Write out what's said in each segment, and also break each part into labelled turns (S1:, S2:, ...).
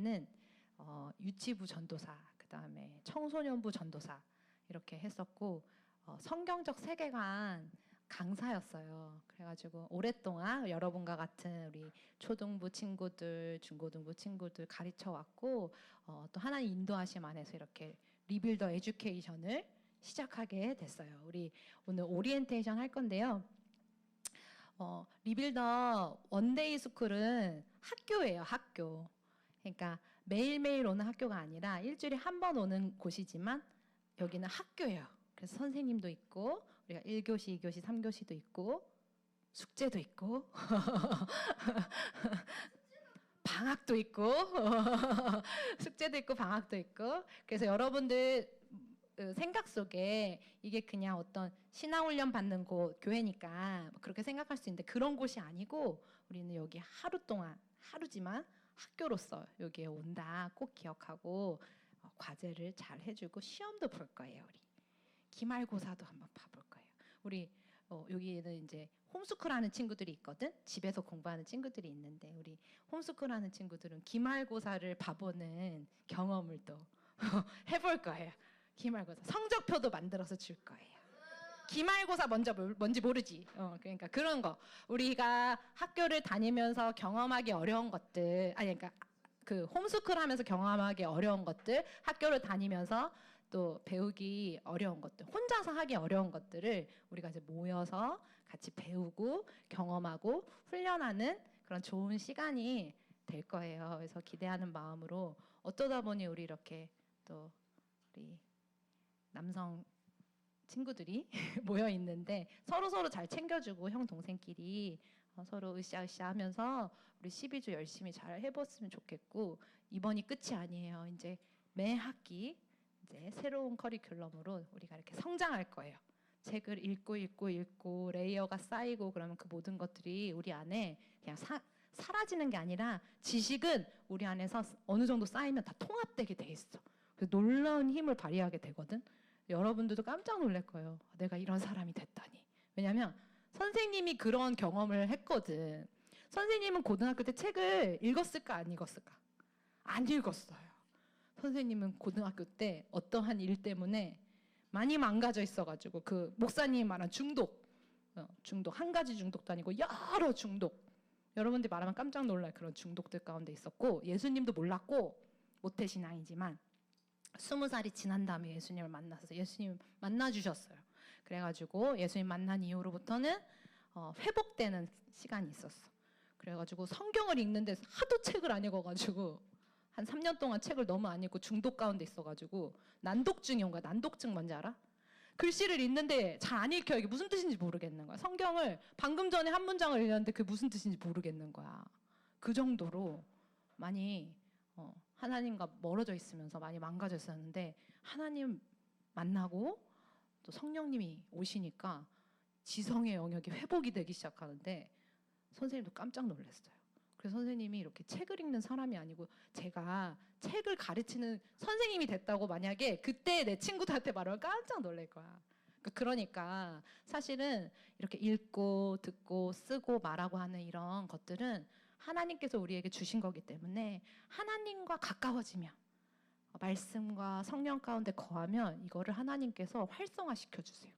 S1: 원래는 유치부 전도사, 그 다음에 청소년부 전도사 이렇게 했었고 성경적 세계관 강사였어요. 그래가지고 오랫동안 여러분과 같은 우리 초등부 친구들, 중고등부 친구들 가르쳐 왔고 또 하나님 인도하심 안에서 이렇게 리빌더 에듀케이션을 시작하게 됐어요. 우리 오늘 오리엔테이션 할 건데요. 리빌더 원데이 스쿨은 학교예요, 학교. 그러니까 매일매일 오는 학교가 아니라 일주일에 한 번 오는 곳이지만 여기는 학교예요. 그래서 선생님도 있고 우리가 1교시, 2교시, 3교시도 있고 숙제도 있고 방학도 있고 숙제도 있고 방학도 있고 그래서 여러분들 생각 속에 이게 그냥 어떤 신앙훈련 받는 곳, 교회니까 그렇게 생각할 수 있는데 그런 곳이 아니고 우리는 여기 하루 동안, 하루지만 학교로서 여기에 온다 꼭 기억하고 과제를 잘 해주고 시험도 볼 거예요. 우리 기말고사도 한번 봐볼 거예요. 우리 여기에는 이제 홈스쿨하는 친구들이 있거든. 집에서 공부하는 친구들이 있는데 우리 홈스쿨하는 친구들은 기말고사를 봐보는 경험을 또 해볼 거예요. 기말고사 성적표도 만들어서 줄 거예요. 기말고사 뭔지 모르지. 그러니까 그런 거 우리가 학교를 다니면서 경험하기 어려운 것들, 아니 그러니까 그 홈스쿨하면서 경험하기 어려운 것들, 학교를 다니면서 또 배우기 어려운 것들, 혼자서 하기 어려운 것들을 우리가 이제 모여서 같이 배우고 경험하고 훈련하는 그런 좋은 시간이 될 거예요. 그래서 기대하는 마음으로 어쩌다 보니 우리 이렇게 또 우리 남성 친구들이 모여 있는데 서로 잘 챙겨주고 형 동생끼리 서로 으쌰으쌰 하면서 우리 12주 열심히 잘 해봤으면 좋겠고 이번이 끝이 아니에요. 이제 매 학기 이제 새로운 커리큘럼으로 우리가 이렇게 성장할 거예요. 책을 읽고 레이어가 쌓이고 그러면 그 모든 것들이 우리 안에 그냥 사라지는 게 아니라 지식은 우리 안에서 어느 정도 쌓이면 다 통합되게 돼 있어. 그래서 놀라운 힘을 발휘하게 되거든. 여러분들도 깜짝 놀랄 거예요. 내가 이런 사람이 됐다니. 왜냐하면 선생님이 그런 경험을 했거든. 선생님은 고등학교 때 책을 읽었을까 안 읽었을까? 안 읽었어요. 선생님은 고등학교 때 어떠한 일 때문에 많이 망가져 있어가지고 그 목사님이 말한 중독 한 가지 중독도 아니고 여러 중독. 여러분들이 말하면 깜짝 놀랄 그런 중독들 가운데 있었고 예수님도 몰랐고 모태신앙이지만 20살이 지난 다음에 예수님을 만나서 예수님 만나주셨어요. 그래가지고 예수님 만난 이후로부터는 회복되는 시간이 있었어. 그래가지고 성경을 읽는데 하도 책을 안 읽어가지고 한 3년 동안 책을 너무 안 읽고 중독 가운데 있어가지고 난독증이 온 거야. 난독증 뭔지 알아? 글씨를 읽는데 잘 안 읽혀. 이게 무슨 뜻인지 모르겠는 거야. 성경을 방금 전에 한 문장을 읽었는데 그게 무슨 뜻인지 모르겠는 거야. 그 정도로 많이 하나님과 멀어져 있으면서 많이 망가져 있었는데 하나님 만나고 또 성령님이 오시니까 지성의 영역이 회복이 되기 시작하는데 선생님도 깜짝 놀랐어요. 그래서 선생님이 이렇게 책을 읽는 사람이 아니고 제가 책을 가르치는 선생님이 됐다고 만약에 그때 내 친구들한테 말하면 깜짝 놀랄 거야. 그러니까 사실은 이렇게 읽고 듣고 쓰고 말하고 하는 이런 것들은 하나님께서 우리에게 주신 거기 때문에 하나님과 가까워지면 말씀과 성령 가운데 거하면 이거를 하나님께서 활성화시켜 주세요.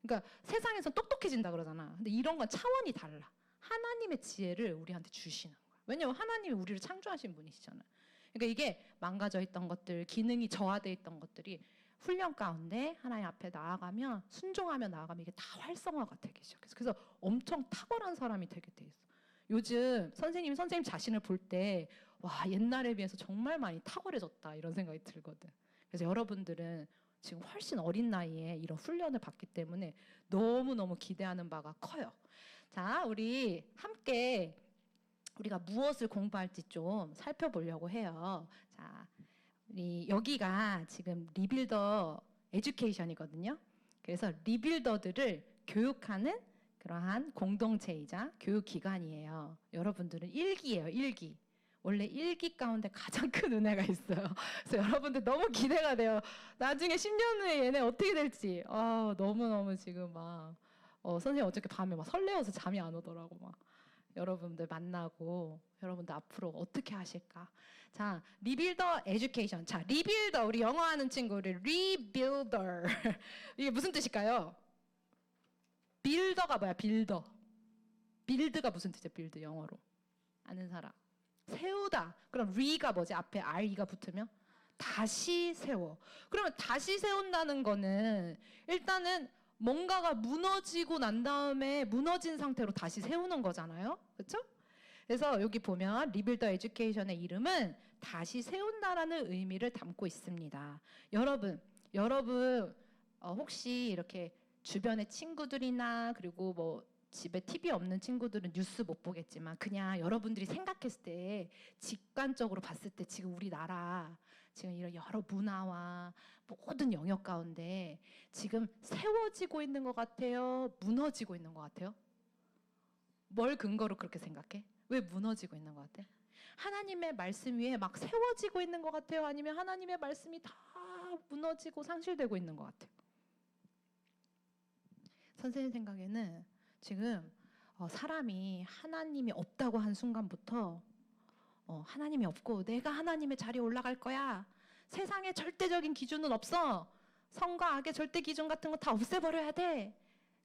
S1: 그러니까 세상에서 똑똑해진다 그러잖아. 근데 이런 건 차원이 달라. 하나님의 지혜를 우리한테 주시는 거야. 왜냐하면 하나님이 우리를 창조하신 분이시잖아요. 그러니까 이게 망가져 있던 것들, 기능이 저하되어 있던 것들이 훈련 가운데 하나님 앞에 나아가면 순종하며 나아가면 이게 다 활성화가 되기 시작해서 그래서 엄청 탁월한 사람이 되게 돼 있어. 요즘 선생님 자신을 볼 때 와 옛날에 비해서 정말 많이 탁월해졌다 이런 생각이 들거든. 그래서 여러분들은 지금 훨씬 어린 나이에 이런 훈련을 받기 때문에 너무너무 기대하는 바가 커요. 자, 우리 함께 우리가 무엇을 공부할지 좀 살펴보려고 해요. 자, 우리 여기가 지금 리빌더 에듀케이션이거든요. 그래서 리빌더들을 교육하는 그러한 공동체이자 교육기관이에요. 여러분들은 일기예요, 일기. 원래 일기 가운데 가장 큰 은혜가 있어요. 그래서 여러분들 너무 기대가 돼요. 나중에 10년 후에 얘네 어떻게 될지. 너무너무 지금 막 선생님 어저께 밤에 막 설레어서 잠이 안 오더라고. 막 여러분들 만나고 여러분들 앞으로 어떻게 하실까. 자, 리빌더 에듀케이션. 자, 리빌더 우리 영어 하는 친구들 리빌더 이게 무슨 뜻일까요? 빌더가 뭐야? 빌더. 빌드가 무슨 뜻이야? 빌드 영어로 아는 사람. 세우다. 그럼 re가 뭐지? 앞에 re가 붙으면 다시 세워. 그러면 다시 세운다는 거는 일단은 뭔가가 무너지고 난 다음에 무너진 상태로 다시 세우는 거잖아요. 그렇죠? 그래서 여기 보면 리빌더 에듀케이션의 이름은 다시 세운다라는 의미를 담고 있습니다. 여러분 혹시 이렇게 주변의 친구들이나 그리고 뭐 집에 TV 없는 친구들은 뉴스 못 보겠지만 그냥 여러분들이 생각했을 때 직관적으로 봤을 때 지금 우리나라 지금 이런 여러 문화와 모든 영역 가운데 지금 세워지고 있는 것 같아요? 무너지고 있는 것 같아요? 뭘 근거로 그렇게 생각해? 왜 무너지고 있는 것 같아? 하나님의 말씀 위에 막 세워지고 있는 것 같아요? 아니면 하나님의 말씀이 다 무너지고 상실되고 있는 것 같아요? 선생님 생각에는 지금 사람이 하나님이 없다고 한 순간부터 하나님이 없고 내가 하나님의 자리에 올라갈 거야. 세상에 절대적인 기준은 없어. 선과 악의 절대 기준 같은 거 다 없애버려야 돼.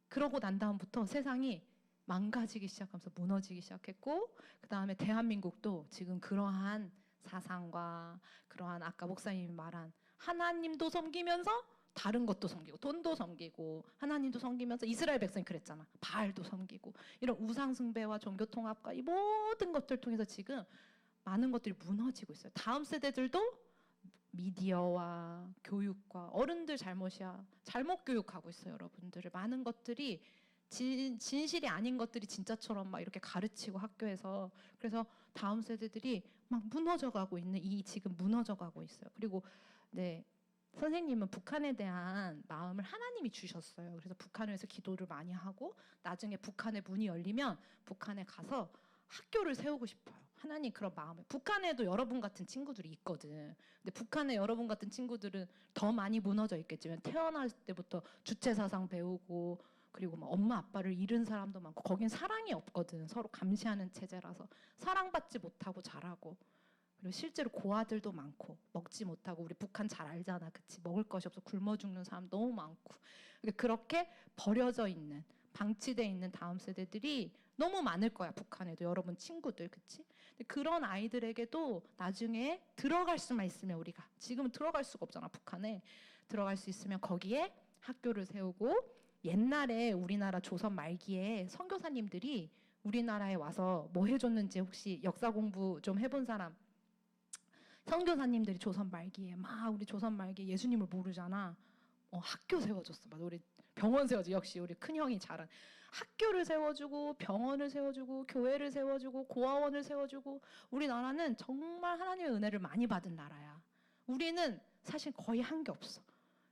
S1: 그러고 난 다음부터 세상이 망가지기 시작하면서 무너지기 시작했고 그 다음에 대한민국도 지금 그러한 사상과 그러한 아까 목사님이 말한 하나님도 섬기면서 다른 것도 섬기고 돈도 섬기고 하나님도 섬기면서 이스라엘 백성이 그랬잖아. 바알도 섬기고 이런 우상 숭배와 종교 통합과 이 모든 것들 통해서 지금 많은 것들이 무너지고 있어요. 다음 세대들도 미디어와 교육과 어른들 잘못이야. 잘못 교육하고 있어요. 여러분들을 많은 것들이 진실이 아닌 것들이 진짜처럼 막 이렇게 가르치고 학교에서 그래서 다음 세대들이 막 무너져가고 있는 이 지금 무너져가고 있어요. 그리고 네 선생님은 북한에 대한 마음을 하나님이 주셨어요. 그래서 북한을 위해서 기도를 많이 하고 나중에 북한의 문이 열리면 북한에 가서 학교를 세우고 싶어요. 하나님 그런 마음에. 북한에도 여러분 같은 친구들이 있거든. 근데 북한에 여러분 같은 친구들은 더 많이 무너져 있겠지만 태어날 때부터 주체사상 배우고 그리고 막 엄마 아빠를 잃은 사람도 많고 거긴 사랑이 없거든. 서로 감시하는 체제라서 사랑받지 못하고 자라고 그리고 실제로 고아들도 많고 먹지 못하고 우리 북한 잘 알잖아. 그치? 먹을 것이 없어 굶어 죽는 사람 너무 많고 그렇게 버려져 있는 방치돼 있는 다음 세대들이 너무 많을 거야. 북한에도 여러분 친구들 그치? 근데 그런 아이들에게도 나중에 들어갈 수만 있으면 우리가 지금은 들어갈 수가 없잖아. 북한에 들어갈 수 있으면 거기에 학교를 세우고 옛날에 우리나라 조선 말기에 선교사님들이 우리나라에 와서 뭐 해줬는지 혹시 역사 공부 좀 해본 사람 선교사님들이 조선 말기에 막 우리 조선 말기에 예수님을 모르잖아. 학교 세워줬어. 맞아. 우리 병원 세워줘. 역시 우리 큰형이 잘한 학교를 세워주고 병원을 세워주고 교회를 세워주고 고아원을 세워주고 우리나라는 정말 하나님의 은혜를 많이 받은 나라야. 우리는 사실 거의 한 게 없어.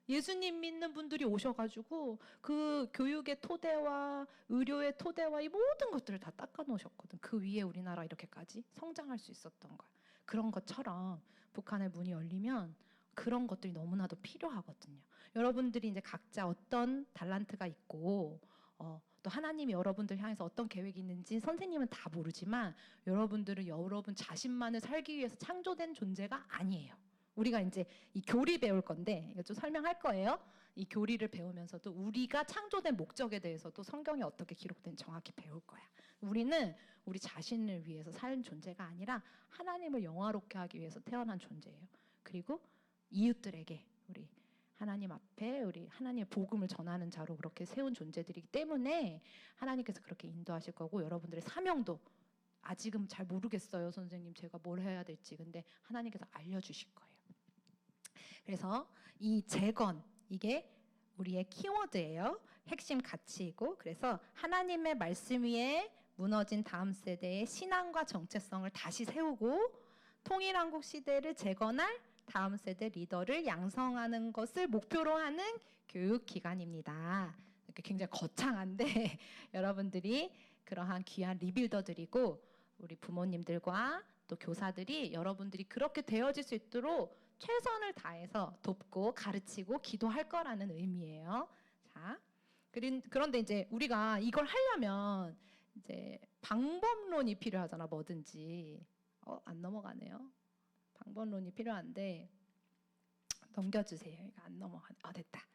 S1: 예수님 믿는 분들이 오셔가지고 그 교육의 토대와 의료의 토대와 이 모든 것들을 다 닦아 놓으셨거든. 그 위에 우리나라 이렇게까지 성장할 수 있었던 거야. 그런 것처럼 북한의 문이 열리면 그런 것들이 너무나도 필요하거든요. 여러분들이 이제 각자 어떤 달란트가 있고 또 하나님이 여러분들 향해서 어떤 계획이 있는지 선생님은 다 모르지만 여러분들은 여러분 자신만을 살기 위해서 창조된 존재가 아니에요. 우리가 이제 이 교리 배울 건데 이거 좀 설명할 거예요. 이 교리를 배우면서도 우리가 창조된 목적에 대해서도 성경에 어떻게 기록된지 정확히 배울 거야. 우리는 우리 자신을 위해서 산 존재가 아니라 하나님을 영화롭게 하기 위해서 태어난 존재예요. 그리고 이웃들에게 우리 하나님 앞에 우리 하나님의 복음을 전하는 자로 그렇게 세운 존재들이기 때문에 하나님께서 그렇게 인도하실 거고 여러분들의 사명도 아직은 잘 모르겠어요. 선생님 제가 뭘 해야 될지. 근데 하나님께서 알려주실 거예요. 그래서 이 재건 이게 우리의 키워드예요. 핵심 가치이고 그래서 하나님의 말씀 위에 무너진 다음 세대의 신앙과 정체성을 다시 세우고 통일한국 시대를 재건할 다음 세대 리더를 양성하는 것을 목표로 하는 교육기관입니다. 굉장히 거창한데 여러분들이 그러한 귀한 리빌더들이고 우리 부모님들과 또 교사들이 여러분들이 그렇게 되어질 수 있도록 최선을 다해서 돕고 가르치고 기도할 거라는 의미예요. 자, 그런데 이제 우리가 이걸 하려면 이제 방법론이 필요하잖아. 뭐든지 안 넘어가네요. 방법론이 필요한데 넘겨주세요. 이거 안 넘어가네. 됐다.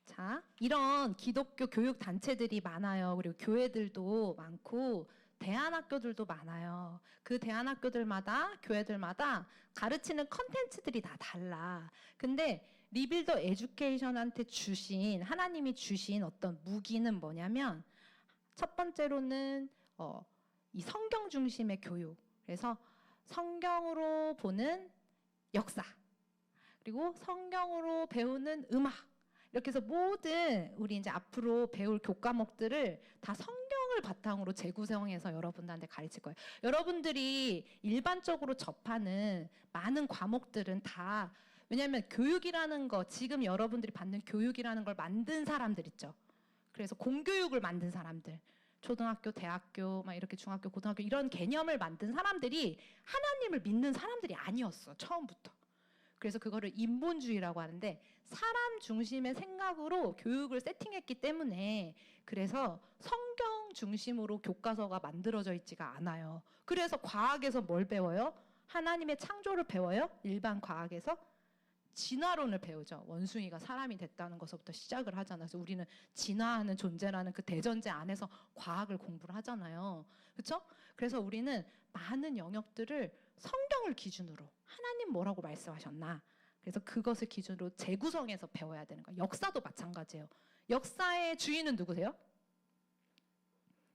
S1: 자, 이런 기독교 교육 단체들이 많아요. 그리고 교회들도 많고 대안학교들도 많아요. 그 대안학교들마다 교회들마다 가르치는 컨텐츠들이 다 달라. 근데 리빌더 에듀케이션한테 주신 하나님이 주신 어떤 무기는 뭐냐면 첫 번째로는 이 성경 중심의 교육. 그래서 성경으로 보는 역사. 그리고 성경으로 배우는 음악. 이렇게 해서 모든 우리 이제 앞으로 배울 교과목들을 다 성경을 바탕으로 재구성해서 여러분들한테 가르칠 거예요. 여러분들이 일반적으로 접하는 많은 과목들은 다 왜냐하면 교육이라는 거 지금 여러분들이 받는 교육이라는 걸 만든 사람들 있죠. 그래서 공교육을 만든 사람들 초등학교, 대학교, 막 이렇게 중학교, 고등학교 이런 개념을 만든 사람들이 하나님을 믿는 사람들이 아니었어. 처음부터. 그래서 그거를 인본주의라고 하는데 사람 중심의 생각으로 교육을 세팅했기 때문에 그래서 성경 중심으로 교과서가 만들어져 있지가 않아요. 그래서 과학에서 뭘 배워요? 하나님의 창조를 배워요? 일반 과학에서? 진화론을 배우죠. 원숭이가 사람이 됐다는 것부터 시작을 하잖아요. 그래서 우리는 진화하는 존재라는 그 대전제 안에서 과학을 공부를 하잖아요. 그렇죠? 그래서 우리는 많은 영역들을 성경을 기준으로 하나님 뭐라고 말씀하셨나 그래서 그것을 기준으로 재구성해서 배워야 되는 거예요. 역사도 마찬가지예요. 역사의 주인은 누구세요?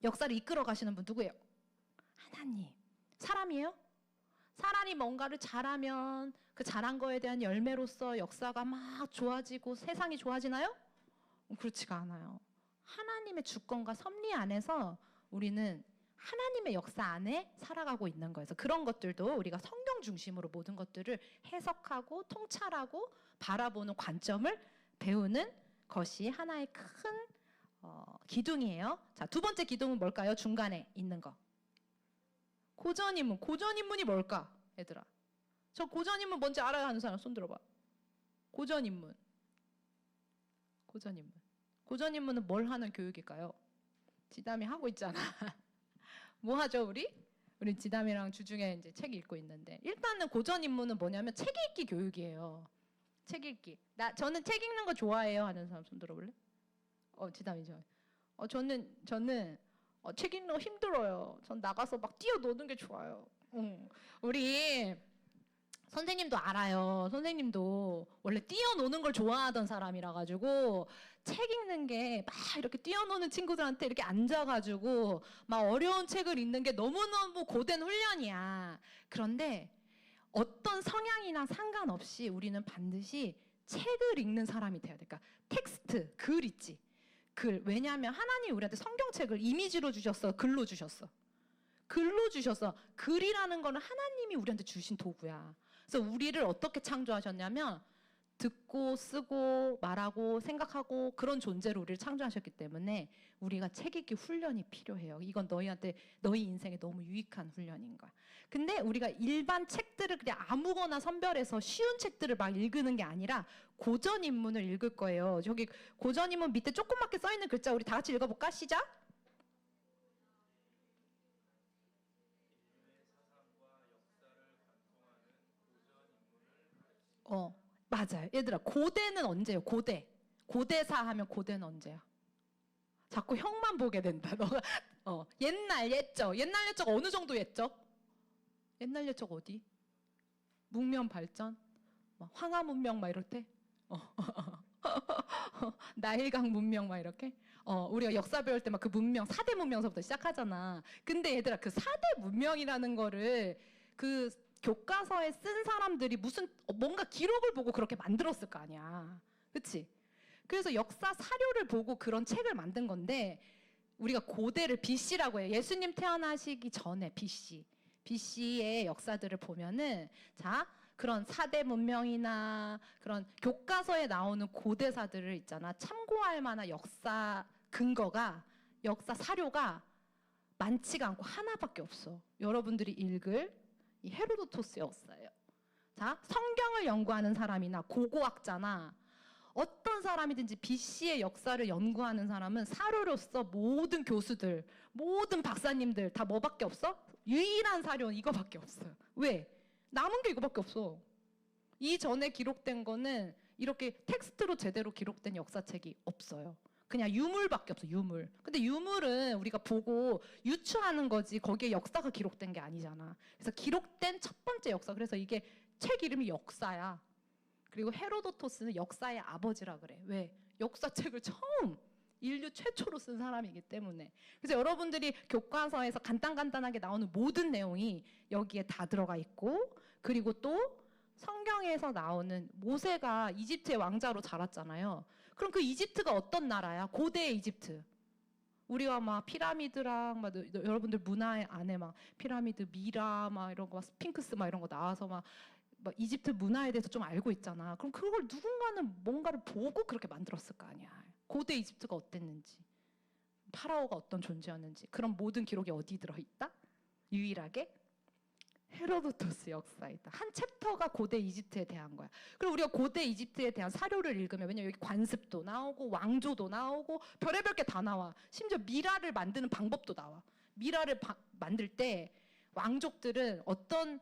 S1: 역사를 이끌어 가시는 분 누구예요? 하나님. 사람이에요? 사람이 뭔가를 잘하면 그 잘한 거에 대한 열매로서 역사가 막 좋아지고 세상이 좋아지나요? 그렇지가 않아요. 하나님의 주권과 섭리 안에서 우리는 하나님의 역사 안에 살아가고 있는 거예요. 그래서 그런 것들도 우리가 성경 중심으로 모든 것들을 해석하고 통찰하고 바라보는 관점을 배우는 것이 하나의 큰 기둥이에요. 자, 두 번째 기둥은 뭘까요? 중간에 있는 거. 고전인문. 고전인문이 뭘까? 얘들아. 저 고전인문 뭔지 알아야 하는 사람 손 들어봐. 고전인문. 고전인문. 고전인문은 뭘 하는 교육일까요? 지담이 하고 있잖아. 뭐 하죠, 우리? 우리 지담이랑 주중에 이제 책 읽고 있는데 일단은 고전인문은 뭐냐면 책 읽기 교육이에요. 책 읽기. 저는 책 읽는 거 좋아해요 하는 사람 손 들어볼래? 지담이 좋아요. 저는 책 읽는 거 힘들어요. 전 나가서 막 뛰어노는 게 좋아요. 우리 선생님도 알아요. 선생님도 원래 뛰어노는 걸 좋아하던 사람이라 가지고 책 읽는 게 막 이렇게 뛰어노는 친구들한테 이렇게 앉아가지고 막 어려운 책을 읽는 게 너무너무 고된 훈련이야. 그런데 어떤 성향이나 상관없이 우리는 반드시 책을 읽는 사람이 돼야 돼. 그러니까 텍스트, 글 있지. 글. 왜냐하면 하나님이 우리한테 성경책을 이미지로 주셨어. 글로 주셨어. 글로 주셔서 글이라는 거는 하나님이 우리한테 주신 도구야. 그래서 우리를 어떻게 창조하셨냐면 듣고 쓰고 말하고 생각하고 그런 존재로 우리를 창조하셨기 때문에 우리가 책 읽기 훈련이 필요해요. 이건 너희한테 너희 인생에 너무 유익한 훈련인 거야. 근데 우리가 일반 책들을 그냥 아무거나 선별해서 쉬운 책들을 막 읽는 게 아니라 고전인문을 읽을 거예요. 저기 고전인문 밑에 조그맣게 써있는 글자 우리 다 같이 읽어볼까? 시작! 맞아요. 얘들아, 고대는 언제예요? 고대사 하면 고대는 언제야? 자꾸 형만 보게 된다. 너가 옛날 옛적 어느 정도 옛적? 옛날 옛적 어디? 문명 발전? 황하 문명 막 이럴 때? 나일강 문명 막 이렇게? 우리가 역사 배울 때 막 그 문명 4대 문명서부터 시작하잖아. 근데 얘들아 그 4대 문명이라는 거를 그 교과서에 쓴 사람들이 무슨 뭔가 기록을 보고 그렇게 만들었을 거 아니야. 그치? 그래서 역사 사료를 보고 그런 책을 만든 건데 우리가 고대를 BC라고 해요. 예수님 태어나시기 전에 BC의 역사들을 보면은 자 그런 4대 문명이나 그런 교과서에 나오는 고대사들을 있잖아. 참고할 만한 역사 근거가 역사 사료가 많지가 않고 하나밖에 없어. 여러분들이 읽을 이 헤로도토스 역사예요. 자, 성경을 연구하는 사람이나 고고학자나 어떤 사람이든지 BC의 역사를 연구하는 사람은 사료로서 모든 교수들, 모든 박사님들 다 뭐밖에 없어? 유일한 사료는 이거밖에 없어요. 왜? 남은 게 이거밖에 없어. 이전에 기록된 거는 이렇게 텍스트로 제대로 기록된 역사책이 없어요. 그냥 유물밖에 없어, 유물. 근데 유물은 우리가 보고 유추하는 거지 거기에 역사가 기록된 게 아니잖아. 그래서 기록된 첫 번째 역사. 그래서 이게 책 이름이 역사야. 그리고 헤로도토스는 역사의 아버지라 그래. 왜? 역사책을 처음 인류 최초로 쓴 사람이기 때문에. 그래서 여러분들이 교과서에서 간단하게 나오는 모든 내용이 여기에 다 들어가 있고, 그리고 또 성경에서 나오는 모세가 이집트의 왕자로 자랐잖아요. 그럼 그 이집트가 어떤 나라야? 고대의 이집트. 우리가 막 피라미드랑 막 여러분들 문화 안에 막 피라미드, 미라 막 이런 거, 스핑크스 막 이런 거 나와서 막 이집트 문화에 대해서 좀 알고 있잖아. 그럼 그걸 누군가는 뭔가를 보고 그렇게 만들었을 거 아니야. 고대 이집트가 어땠는지, 파라오가 어떤 존재였는지, 그런 모든 기록이 어디 들어있다? 유일하게 헤로도토스 역사에 있다. 한 챕터가 고대 이집트에 대한 거야. 그리고 우리가 고대 이집트에 대한 사료를 읽으면, 왜냐면 여기 관습도 나오고 왕조도 나오고 별의별 게 다 나와. 심지어 미라를 만드는 방법도 나와. 미라를 만들 때 왕족들은 어떤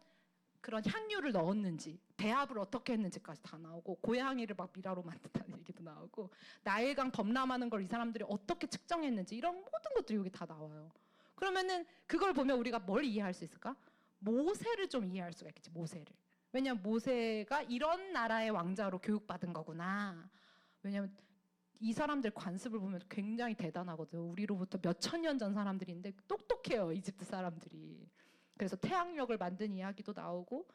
S1: 그런 향유를 넣었는지, 배합을 어떻게 했는지까지 다 나오고, 고양이를 막 미라로 만든다는 얘기도 나오고, 나일강 범람하는 걸 이 사람들이 어떻게 측정했는지, 이런 모든 것들이 여기 다 나와요. 그러면은 그걸 보면 우리가 뭘 이해할 수 있을까? 모세를 좀 이해할 수가 있겠지, 모세를. 왜냐면 모세가 이런 나라의 왕자로 교육받은 거구나. 왜냐면 이 사람들 관습을 보면 굉장히 대단하거든. 우리로부터 몇천 년 전 사람들인데 똑똑해요, 이집트 사람들이. 그래서 태양력을 만든 이야기도 나오고,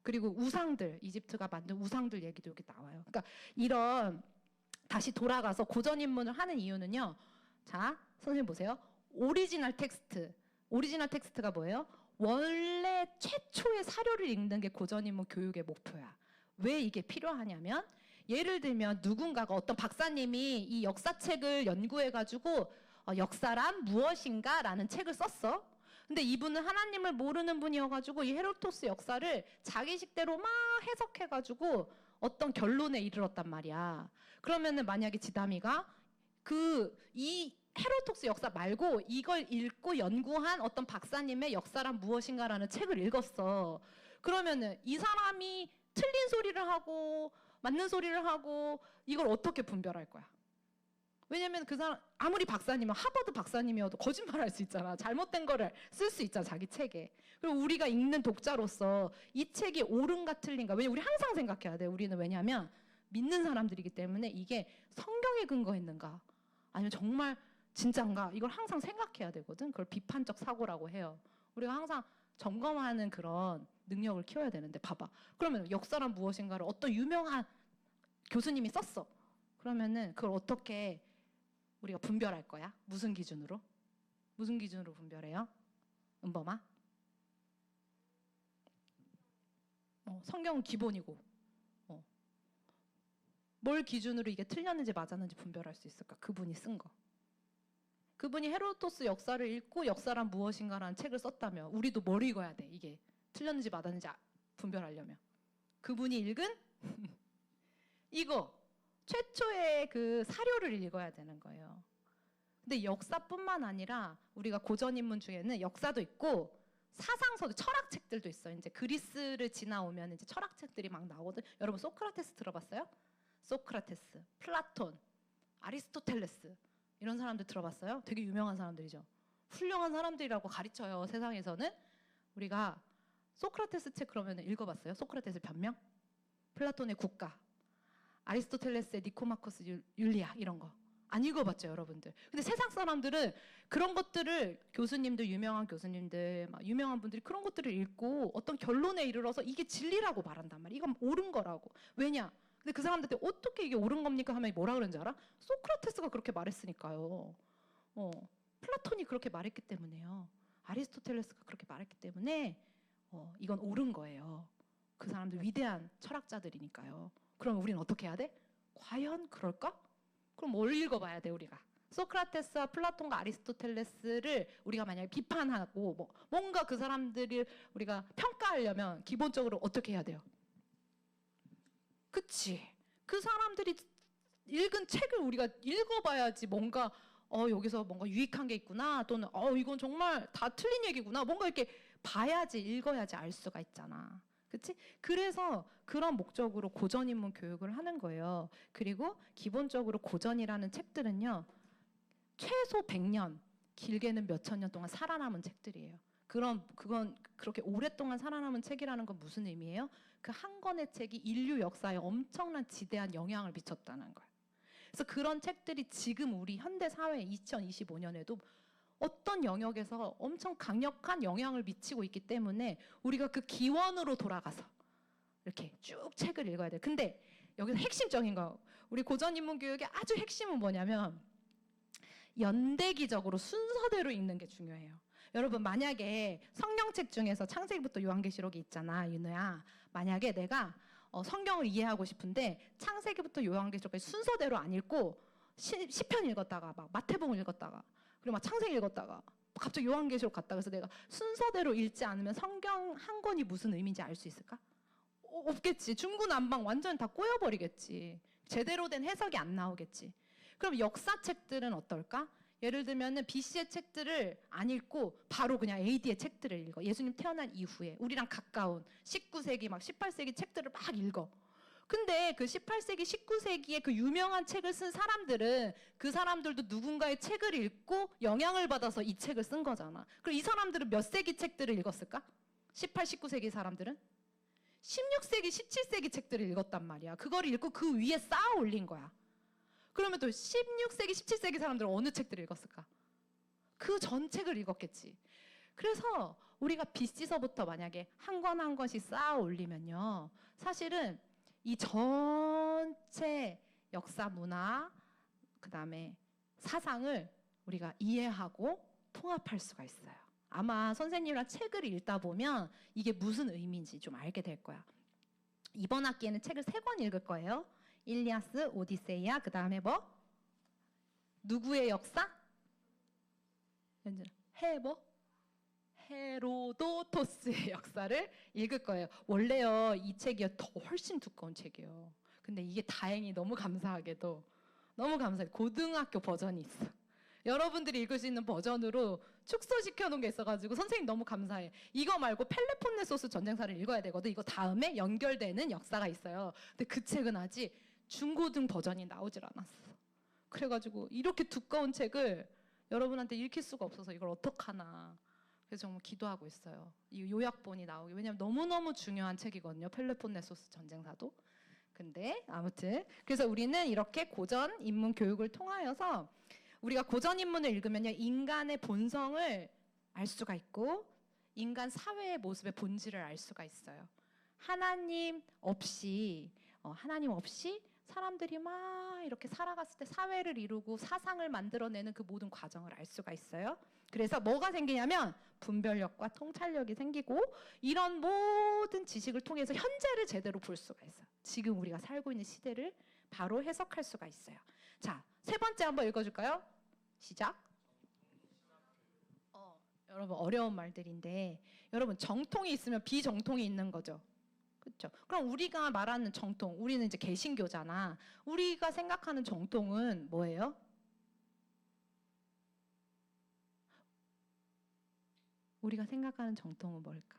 S1: 그리고 우상들, 이집트가 만든 우상들 얘기도 여기 나와요. 그러니까 이런, 다시 돌아가서 고전 입문을 하는 이유는요. 자, 선생님 보세요. 오리지널 텍스트가 뭐예요? 원래 최초의 사료를 읽는 게 고전 입문 교육의 목표야. 왜 이게 필요하냐면, 예를 들면 누군가가, 어떤 박사님이 이 역사책을 연구해가지고 역사란 무엇인가 라는 책을 썼어. 근데 이분은 하나님을 모르는 분이어가지고 이 헤로도토스 역사를 자기식대로 막 해석해가지고 어떤 결론에 이르렀단 말이야. 그러면은 만약에 지담이가 이 헤로도토스 역사 말고 이걸 읽고 연구한 어떤 박사님의 역사란 무엇인가라는 책을 읽었어. 그러면은 이 사람이 틀린 소리를 하고 맞는 소리를 하고 이걸 어떻게 분별할 거야? 왜냐면 그 사람 아무리 박사님은, 하버드 박사님이어도 거짓말할 수 있잖아. 잘못된 거를 쓸 수 있잖아, 자기 책에. 그리고 우리가 읽는 독자로서 이 책이 옳은가 틀린가, 왜냐면 우리 항상 생각해야 돼. 우리는 왜냐면 믿는 사람들이기 때문에 이게 성경에 근거했는가 아니면 정말 진짠가, 이걸 항상 생각해야 되거든. 그걸 비판적 사고라고 해요. 우리가 항상 점검하는 그런 능력을 키워야 되는데, 봐봐. 그러면 역사란 무엇인가를 어떤 유명한 교수님이 썼어. 그러면은 그걸 어떻게 우리가 분별할 거야? 무슨 기준으로? 무슨 기준으로 분별해요? 은범아? 성경은 기본이고, 뭘 기준으로 이게 틀렸는지 맞았는지 분별할 수 있을까? 그분이 쓴 거. 그분이 헤로도토스 역사를 읽고 역사란 무엇인가라는 책을 썼다면 우리도 뭘 읽어야 돼? 이게 틀렸는지 맞았는지 분별하려면. 그분이 읽은 이거 최초의 그 사료를 읽어야 되는 거예요. 근데 역사뿐만 아니라 우리가 고전 인문 중에는 역사도 있고 사상서도, 철학책들도 있어요. 이제 그리스를 지나오면 이제 철학책들이 막 나오거든. 여러분 소크라테스 들어봤어요? 소크라테스, 플라톤, 아리스토텔레스, 이런 사람들 들어봤어요? 되게 유명한 사람들이죠. 훌륭한 사람들이라고 가르쳐요, 세상에서는. 우리가 소크라테스 책 그러면 읽어봤어요? 소크라테스 변명? 플라톤의 국가, 아리스토텔레스의 니코마코스 율리아, 이런 거 안 읽어봤죠, 여러분들? 근데 세상 사람들은 그런 것들을, 교수님들, 유명한 교수님들, 막 유명한 분들이 그런 것들을 읽고 어떤 결론에 이르러서 이게 진리라고 말한단 말이야. 이건 옳은 거라고. 왜냐? 근데 그 사람들한테 어떻게 이게 옳은 겁니까? 하면 뭐라 그러는지 알아? 소크라테스가 그렇게 말했으니까요. 플라톤이 그렇게 말했기 때문에요. 아리스토텔레스가 그렇게 말했기 때문에 이건 옳은 거예요. 그 사람들 위대한 철학자들이니까요. 그럼 우리는 어떻게 해야 돼? 과연 그럴까? 그럼 뭘 읽어봐야 돼, 우리가? 소크라테스와 플라톤과 아리스토텔레스를 우리가 만약에 비판하고 뭔가 그 사람들을 우리가 평가하려면 기본적으로 어떻게 해야 돼요? 그치? 그 사람들이 읽은 책을 우리가 읽어봐야지 뭔가 여기서 뭔가 유익한 게 있구나, 또는 이건 정말 다 틀린 얘기구나, 뭔가 이렇게 봐야지, 읽어야지 알 수가 있잖아. 그치? 그래서 그런 목적으로 고전인문 교육을 하는 거예요. 그리고 기본적으로 고전이라는 책들은요, 최소 100년, 길게는 몇천 년 동안 살아남은 책들이에요. 그건 그렇게 오랫동안 살아남은 책이라는 건 무슨 의미예요? 그 한 권의 책이 인류 역사에 엄청난 지대한 영향을 미쳤다는 거예요. 그래서 그런 책들이 지금 우리 현대 사회에 2025년에도 어떤 영역에서 엄청 강력한 영향을 미치고 있기 때문에 우리가 그 기원으로 돌아가서 이렇게 쭉 책을 읽어야 돼요. 근데 여기서 핵심적인 거, 우리 고전인문교육의 아주 핵심은 뭐냐면 연대기적으로 순서대로 읽는 게 중요해요. 여러분, 만약에 성경책 중에서 창세기부터 요한계시록이 있잖아, 윤우야. 만약에 내가 성경을 이해하고 싶은데 창세기부터 요한계시록까지 순서대로 안 읽고 시편 읽었다가 막 마태복음 읽었다가 그리고 막 창세기 읽었다가 갑자기 요한계시록 갔다가 그래서 내가 순서대로 읽지 않으면 성경 한 권이 무슨 의미인지 알 수 있을까? 없겠지. 중구난방 완전 다 꼬여버리겠지. 제대로 된 해석이 안 나오겠지. 그럼 역사책들은 어떨까? 예를 들면 BC의 책들을 안 읽고 바로 그냥 AD의 책들을 읽어. 예수님 태어난 이후에 우리랑 가까운 19세기 막 18세기 책들을 막 읽어. 근데 그 18세기 19세기에 그 유명한 책을 쓴 사람들은 그 사람들도 누군가의 책을 읽고 영향을 받아서 이 책을 쓴 거잖아. 그럼 이 사람들은 몇 세기 책들을 읽었을까? 18, 19세기 사람들은 16세기, 17세기 책들을 읽었단 말이야. 그걸 읽고 그 위에 쌓아 올린 거야. 그러면 또 16세기, 17세기 사람들은 어느 책들을 읽었을까? 그 전 책을 읽었겠지. 그래서 우리가 BC서부터 만약에 한 권 한 권씩 쌓아 올리면요, 사실은 이 전체 역사, 문화, 그 다음에 사상을 우리가 이해하고 통합할 수가 있어요. 아마 선생님이랑 책을 읽다 보면 이게 무슨 의미인지 좀 알게 될 거야. 이번 학기에는 책을 3권 읽을 거예요. 일리아스, 오디세이아, 그 다음에 뭐? 누구의 역사? 헤로도토스의 역사를 읽을 거예요. 원래요, 이 책이 더 훨씬 두꺼운 책이에요. 근데 이게 다행히 너무 감사하게도 너무 감사해. 고등학교 버전이 있어. 여러분들이 읽을 수 있는 버전으로 축소시켜 놓은 게 있어가지고 선생님 너무 감사해. 이거 말고 펠레폰네소스 전쟁사를 읽어야 되거든. 이거 다음에 연결되는 역사가 있어요. 근데 그 책은 아직 중고등 버전이 나오질 않았어. 그래가지고 이렇게 두꺼운 책을 여러분한테 읽힐 수가 없어서 이걸 어떡하나. 그래서 정말 기도하고 있어요. 이 요약본이 나오기. 왜냐면 너무너무 중요한 책이거든요. 펠레폰네소스 전쟁사도. 근데 아무튼 그래서 우리는 이렇게 고전 인문 교육을 통하여서 우리가 고전 인문을 읽으면요, 인간의 본성을 알 수가 있고 인간 사회의 모습의 본질을 알 수가 있어요. 하나님 없이 사람들이 막 이렇게 살아갔을 때 사회를 이루고 사상을 만들어내는 그 모든 과정을 알 수가 있어요. 그래서 뭐가 생기냐면 분별력과 통찰력이 생기고 이런 모든 지식을 통해서 현재를 제대로 볼 수가 있어요. 지금 우리가 살고 있는 시대를 바로 해석할 수가 있어요. 자, 3번째 한번 읽어줄까요? 시작. 여러분, 어려운 말들인데 여러분, 정통이 있으면 비정통이 있는 거죠. 그렇죠? 그럼 우리가 말하는 정통, 우리는 이제 개신교잖아. 우리가 생각하는 정통은 뭐예요? 우리가 생각하는 정통은 뭘까?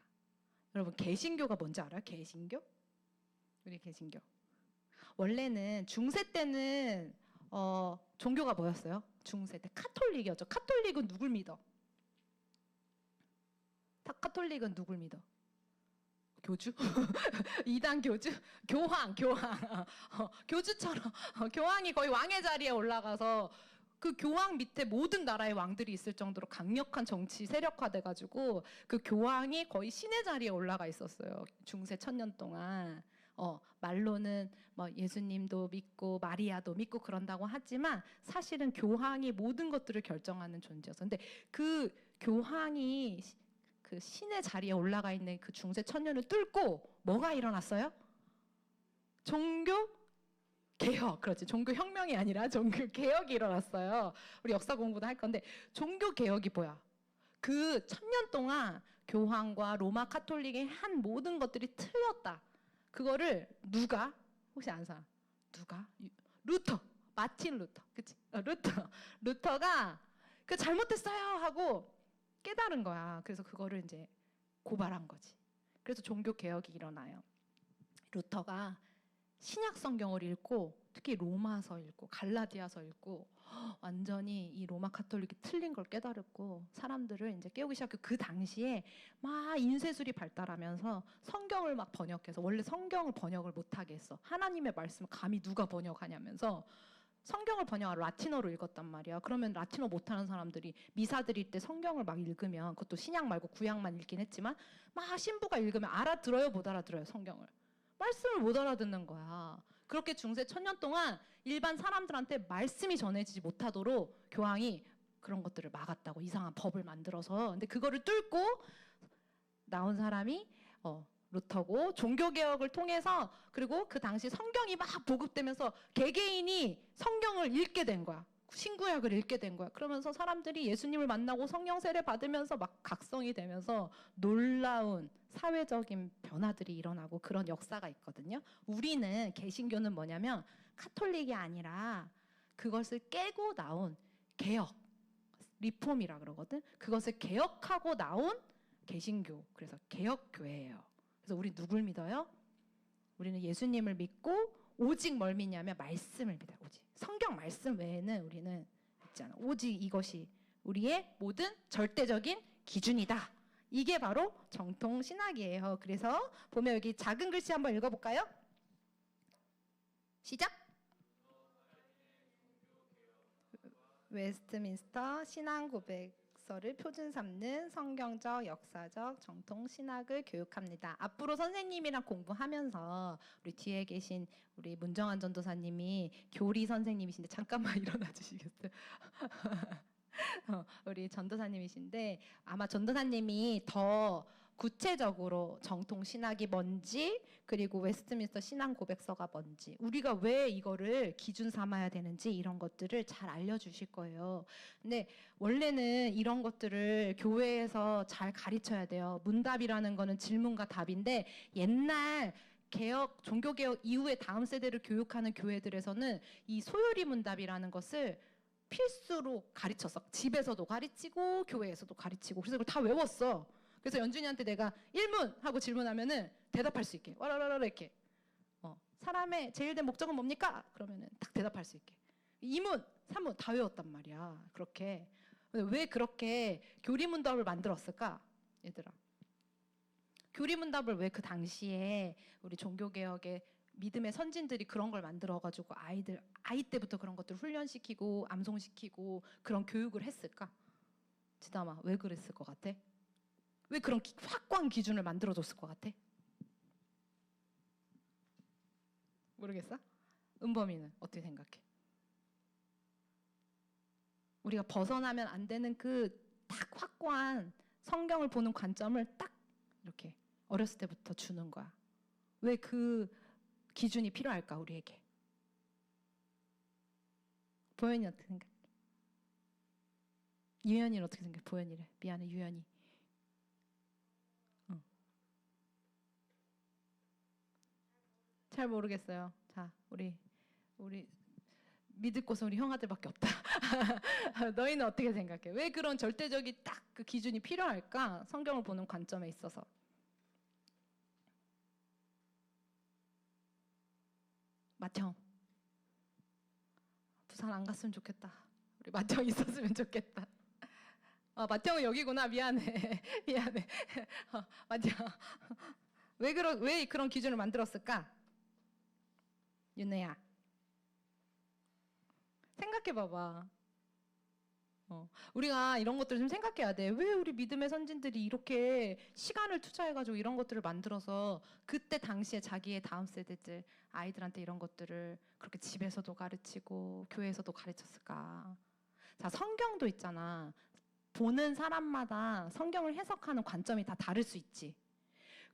S1: 여러분, 개신교가 뭔지 알아요? 개신교? 우리 개신교. 원래는 중세 때는 종교가 뭐였어요? 중세 때 카톨릭이었죠. 카톨릭은 누굴 믿어? 카톨릭은 누굴 믿어? 교주? 이단 교주? 교황. 교주처럼 교황이 거의 왕의 자리에 올라가서 그 교황 밑에 모든 나라의 왕들이 있을 정도로 강력한 정치 세력화돼가지고 그 교황이 거의 신의 자리에 올라가 있었어요. 중세 1000년 동안. 말로는 뭐 예수님도 믿고 마리아도 믿고 그런다고 하지만 사실은 교황이 모든 것들을 결정하는 존재였어. 근데 그 교황이 그 신의 자리에 올라가 있는 그 중세 1000년을 뚫고 뭐가 일어났어요? 종교 개혁. 그렇지. 종교 혁명이 아니라 종교 개혁이 일어났어요. 우리 역사 공부도 할 건데 종교 개혁이 뭐야? 그 1000년 동안 교황과 로마 카톨릭이 한 모든 것들이 틀렸다. 그거를 누가? 혹시 아는 사람? 누가? 루터. 마틴 루터. 그치? 루터가 그 잘못했어요 하고 깨달은 거야. 그래서 그거를 이제 고발한 거지. 그래서 종교 개혁이 일어나요. 루터가 신약 성경을 읽고 특히 로마서 읽고 갈라디아서 읽고 완전히 이 로마 카톨릭이 틀린 걸 깨달았고 사람들을 이제 깨우기 시작했고, 그 당시에 막 인쇄술이 발달하면서 성경을 막 번역해서, 원래 성경을 번역을 못하게 했어. 하나님의 말씀을 감히 누가 번역하냐면서 성경을 번역하고 라틴어로 읽었단 말이야. 그러면 라틴어 못하는 사람들이 미사 드릴 때 성경을 막 읽으면, 그것도 신약 말고 구약만 읽긴 했지만 막 신부가 읽으면 알아들어요, 못 알아들어요? 성경을 말씀을 못 알아듣는 거야. 그렇게 중세 1000년 동안 일반 사람들한테 말씀이 전해지지 못하도록 교황이 그런 것들을 막았다고, 이상한 법을 만들어서. 근데 그거를 뚫고 나온 사람이 루터고, 종교개혁을 통해서, 그리고 그 당시 성경이 막 보급되면서 개개인이 성경을 읽게 된 거야. 신구약을 읽게 된 거야. 그러면서 사람들이 예수님을 만나고 성령 세례 받으면서 막 각성이 되면서 놀라운 사회적인 변화들이 일어나고, 그런 역사가 있거든요. 우리는, 개신교는 뭐냐면 카톨릭이 아니라 그것을 깨고 나온 개혁, 리폼이라 그러거든. 그것을 개혁하고 나온 개신교, 그래서 개혁교회예요. 그래서 우리 누굴 믿어요? 우리는 예수님을 믿고, 오직 뭘 믿냐면 말씀을 믿어요. 오직 성경 말씀 외에는 우리는 믿지 않아. 오직 이것이 우리의 모든 절대적인 기준이다. 이게 바로 정통 신학이에요. 그래서 보면 여기 작은 글씨 한번 읽어볼까요? 시작. 웨스트민스터 신앙 고백서를 표준 삼는 성경적, 역사적, 정통 신학을 교육합니다. 앞으로 선생님이랑 공부하면서 우리 뒤에 계신 우리 문정환 전도사님이 교리 선생님이신데, 잠깐만 일어나 주시겠어요? 우리 전도사님이신데 아마 전도사님이 더 구체적으로 정통 신학이 뭔지, 그리고 웨스트민스터 신앙 고백서가 뭔지, 우리가 왜 이거를 기준 삼아야 되는지, 이런 것들을 잘 알려주실 거예요. 근데 원래는 이런 것들을 교회에서 잘 가르쳐야 돼요. 문답이라는 거는 질문과 답인데, 옛날 개혁, 종교개혁 이후에 다음 세대를 교육하는 교회들에서는 이 소요리 문답이라는 것을 필수로 가르쳤어. 집에서도 가르치고 교회에서도 가르치고. 그래서 그걸 다 외웠어. 그래서 연준이한테 내가 1문 하고 질문하면은 대답할 수 있게, 와라라라 이렇게, 사람의 제일 된 목적은 뭡니까? 그러면은 딱 대답할 수 있게. 2문, 3문 다 외웠단 말이야. 그렇게. 왜 그렇게 교리문답을 만들었을까? 얘들아, 교리문답을 왜 그 당시에 우리 종교개혁의 믿음의 선진들이 그런 걸 만들어가지고 아이 때부터 그런 것들을 훈련시키고 암송시키고 그런 교육을 했을까? 지담아, 왜 그랬을 것 같아? 왜 그런 확고한 기준을 만들어줬을 것 같아? 모르겠어? 은범이는 어떻게 생각해? 우리가 벗어나면 안 되는 그 딱 확고한 성경을 보는 관점을 딱 이렇게 어렸을 때부터 주는 거야. 왜 그 기준이 필요할까, 우리에게? 보현이 어떻게 생각해? 유연이는 어떻게 생각해? 보현이래. 미안해, 유연이. 잘 모르겠어요. 자, 우리 믿을 곳은 우리 형아들밖에 없다. 너희는 어떻게 생각해? 왜 그런 절대적인 딱 그 기준이 필요할까? 성경을 보는 관점에 있어서. 마청. 부산 안 갔으면 좋겠다. 우리 마청 있었으면 좋겠다. 마청은 여기구나. 미안해. 미안해. 마청. 왜 그런 기준을 만들었을까? 윤혜야, 생각해 봐봐. 우리가 이런 것들을 좀 생각해야 돼. 왜 우리 믿음의 선진들이 이렇게 시간을 투자해가지고 이런 것들을 만들어서 그때 당시에 자기의 다음 세대들 아이들한테 이런 것들을 그렇게 집에서도 가르치고 교회에서도 가르쳤을까? 자, 성경도 있잖아. 보는 사람마다 성경을 해석하는 관점이 다 다를 수 있지.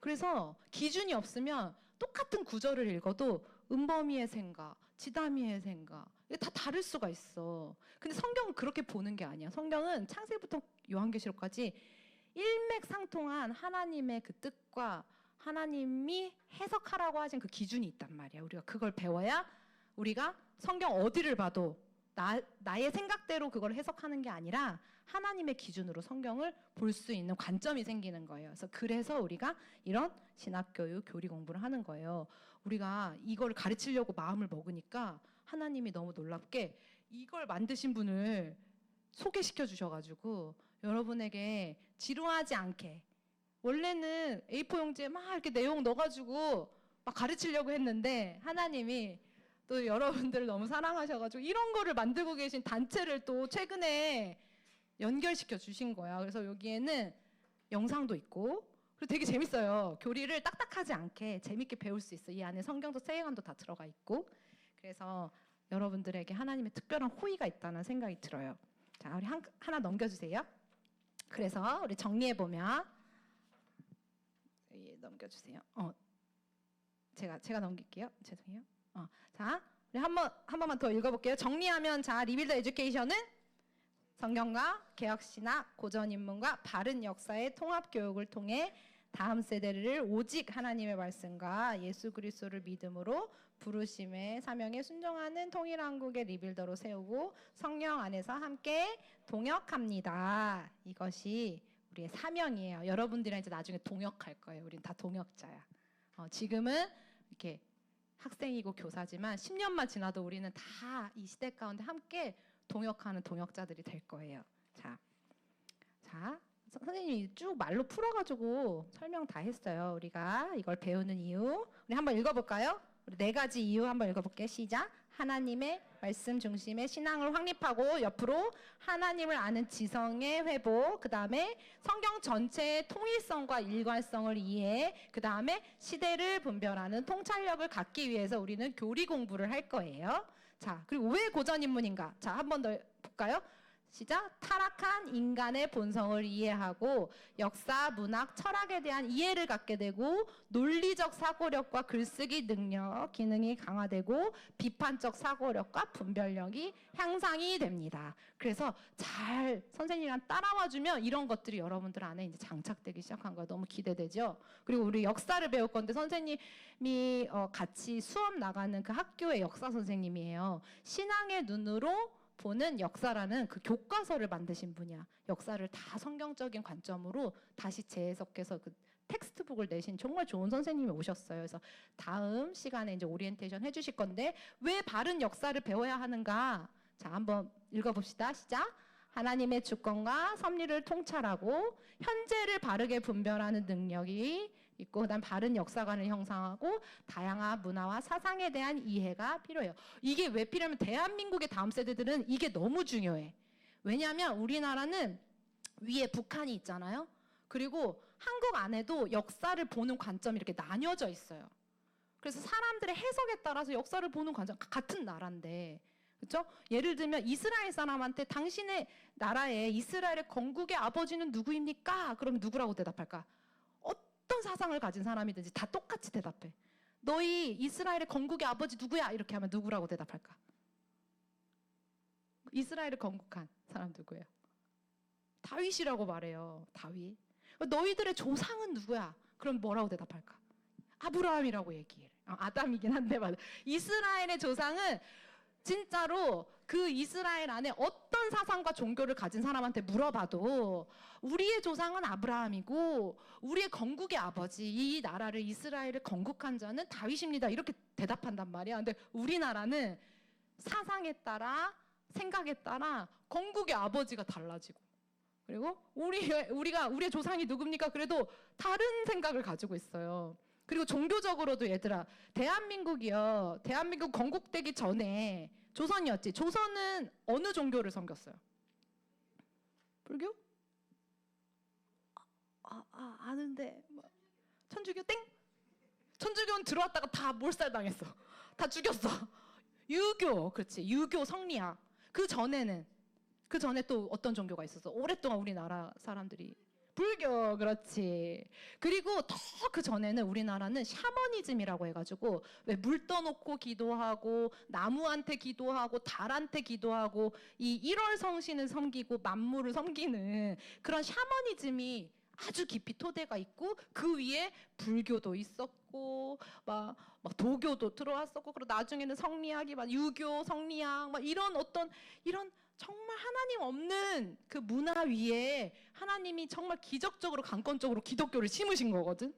S1: 그래서 기준이 없으면 똑같은 구절을 읽어도 은범이의 생각, 지담이의 생각, 이게 다 다를 수가 있어. 근데 성경은 그렇게 보는 게 아니야. 성경은 창세기부터 요한계시록까지 일맥상통한 하나님의 그 뜻과 하나님이 해석하라고 하신 그 기준이 있단 말이야. 우리가 그걸 배워야 우리가 성경 어디를 봐도 나의 생각대로 그걸 해석하는 게 아니라 하나님의 기준으로 성경을 볼 수 있는 관점이 생기는 거예요. 그래서 우리가 이런 신학교육, 교리 공부를 하는 거예요. 우리가 이걸 가르치려고 마음을 먹으니까 하나님이 너무 놀랍게 이걸 만드신 분을 소개시켜 주셔가지고 여러분에게 지루하지 않게, 원래는 A4 용지에 막 이렇게 내용 넣어가지고 막 가르치려고 했는데 하나님이 또 여러분들을 너무 사랑하셔가지고 이런 거를 만들고 계신 단체를 또 최근에 연결시켜 주신 거야. 그래서 여기에는 영상도 있고, 그리고 되게 재밌어요. 교리를 딱딱하지 않게 재밌게 배울 수 있어. 이 안에 성경도 세계관도 다 들어가 있고. 그래서 여러분들에게 하나님의 특별한 호의가 있다는 생각이 들어요. 자, 우리 하나 넘겨주세요. 그래서 우리 정리해 보면, 넘겨주세요. 제가 넘길게요. 죄송해요. 자, 우리 한 번만 더 읽어볼게요. 정리하면, 자, 리빌더 에듀케이션은 성경과 개혁신학, 고전인문과 바른 역사의 통합 교육을 통해 다음 세대를 오직 하나님의 말씀과 예수 그리스도를 믿음으로 부르심의 사명에 순종하는 통일한국의 리빌더로 세우고 성령 안에서 함께 동역합니다. 이것이 우리의 사명이에요. 여러분들이랑 이제 나중에 동역할 거예요. 우린 다 동역자야. 지금은 이렇게 학생이고 교사지만 10년만 지나도 우리는 다 이 시대 가운데 함께 동역하는 동역자들이 될 거예요. 자, 선생님이 쭉 말로 풀어가지고 설명 다 했어요. 우리가 이걸 배우는 이유, 우리 한번 읽어볼까요? 우리 4가지 이유 한번 읽어볼게요. 시작. 하나님의 말씀 중심의 신앙을 확립하고, 옆으로 하나님을 아는 지성의 회복, 그 다음에 성경 전체의 통일성과 일관성을 이해해, 그 다음에 시대를 분별하는 통찰력을 갖기 위해서 우리는 교리 공부를 할 거예요. 자, 그리고 왜 고전인문인가? 자, 한 번 더 볼까요? 시작. 타락한 인간의 본성을 이해하고 역사, 문학, 철학에 대한 이해를 갖게 되고, 논리적 사고력과 글쓰기 능력, 기능이 강화되고 비판적 사고력과 분별력이 향상이 됩니다. 그래서 잘 선생님이랑 따라와주면 이런 것들이 여러분들 안에 이제 장착되기 시작한 거예요. 너무 기대되죠? 그리고 우리 역사를 배울 건데, 선생님이 같이 수업 나가는 그 학교의 역사 선생님이에요. 신앙의 눈으로 보는 역사라는 그 교과서를 만드신 분이야. 역사를 다 성경적인 관점으로 다시 재해석해서 그 텍스트북을 내신 정말 좋은 선생님이 오셨어요. 그래서 다음 시간에 이제 오리엔테이션 해주실 건데, 왜 바른 역사를 배워야 하는가? 자, 한번 읽어봅시다. 시작. 하나님의 주권과 섭리를 통찰하고 현재를 바르게 분별하는 능력이 있고, 그다음 바른 역사관을 형성하고 다양한 문화와 사상에 대한 이해가 필요해요. 이게 왜 필요하면 대한민국의 다음 세대들은 이게 너무 중요해. 왜냐하면 우리나라는 위에 북한이 있잖아요. 그리고 한국 안에도 역사를 보는 관점이 이렇게 나뉘어져 있어요. 그래서 사람들의 해석에 따라서 역사를 보는 관점, 같은 나라인데, 그렇죠? 예를 들면 이스라엘 사람한테 당신의 나라의 이스라엘의 건국의 아버지는 누구입니까? 그러면 누구라고 대답할까? 어떤 사상을 가진 사람이든지 다 똑같이 대답해. 너희 이스라엘의 건국의 아버지 누구야? 이렇게 하면 누구라고 대답할까? 이스라엘을 건국한 사람 누구예요? 다윗이라고 말해요. 다윗. 너희들의 조상은 누구야? 그럼 뭐라고 대답할까? 아브라함이라고 얘기해. 아담이긴 한데 맞아. 이스라엘의 조상은 진짜로 그 이스라엘 안에 어떤 사상과 종교를 가진 사람한테 물어봐도 우리의 조상은 아브라함이고 우리의 건국의 아버지, 이 나라를 이스라엘을 건국한 자는 다윗입니다. 이렇게 대답한단 말이야. 근데 우리나라는 사상에 따라, 생각에 따라 건국의 아버지가 달라지고, 그리고 우리의 조상이 누굽니까? 그래도 다른 생각을 가지고 있어요. 그리고 종교적으로도 얘들아, 대한민국이요. 대한민국 건국되기 전에 조선이었지. 조선은 어느 종교를 섬겼어요? 불교? 아는데 천주교 땡? 천주교는 들어왔다가 다 몰살당했어. 다 죽였어. 유교, 그렇지. 유교 성리학. 그 전에 또 어떤 종교가 있었어? 오랫동안 우리나라 사람들이 불교, 그렇지. 그리고 더 그 전에는 우리나라는 샤머니즘이라고 해가지고 왜 물 떠놓고 기도하고 나무한테 기도하고 달한테 기도하고 이 1월 성신을 섬기고 만물을 섬기는 그런 샤머니즘이 아주 깊이 토대가 있고 그 위에 불교도 있었고 막 도교도 들어왔었고 그리고 나중에는 성리학이 막 유교, 성리학 막 이런 정말 하나님 없는 그 문화 위에 하나님이 정말 기적적으로 강권적으로 기독교를 심으신 거거든.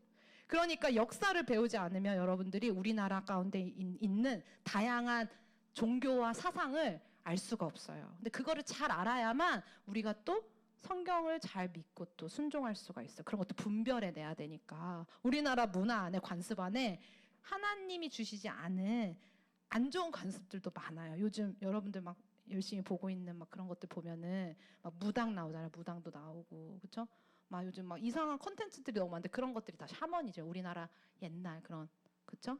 S1: 그러니까 역사를 배우지 않으면 여러분들이 우리나라 가운데 있는 다양한 종교와 사상을 알 수가 없어요. 근데 그거를 잘 알아야만 우리가 또 성경을 잘 믿고 또 순종할 수가 있어. 그런 것도 분별해 내야 되니까. 우리나라 문화 안에 관습 안에 하나님이 주시지 않은 안 좋은 관습들도 많아요. 요즘 여러분들 막 열심히 보고 있는 막 그런 것들 보면은 막 무당 나오잖아요. 무당도 나오고 그렇죠? 막 요즘 막 이상한 콘텐츠들이 너무 많은데 그런 것들이 다 샤먼이죠. 우리나라 옛날 그런 그렇죠?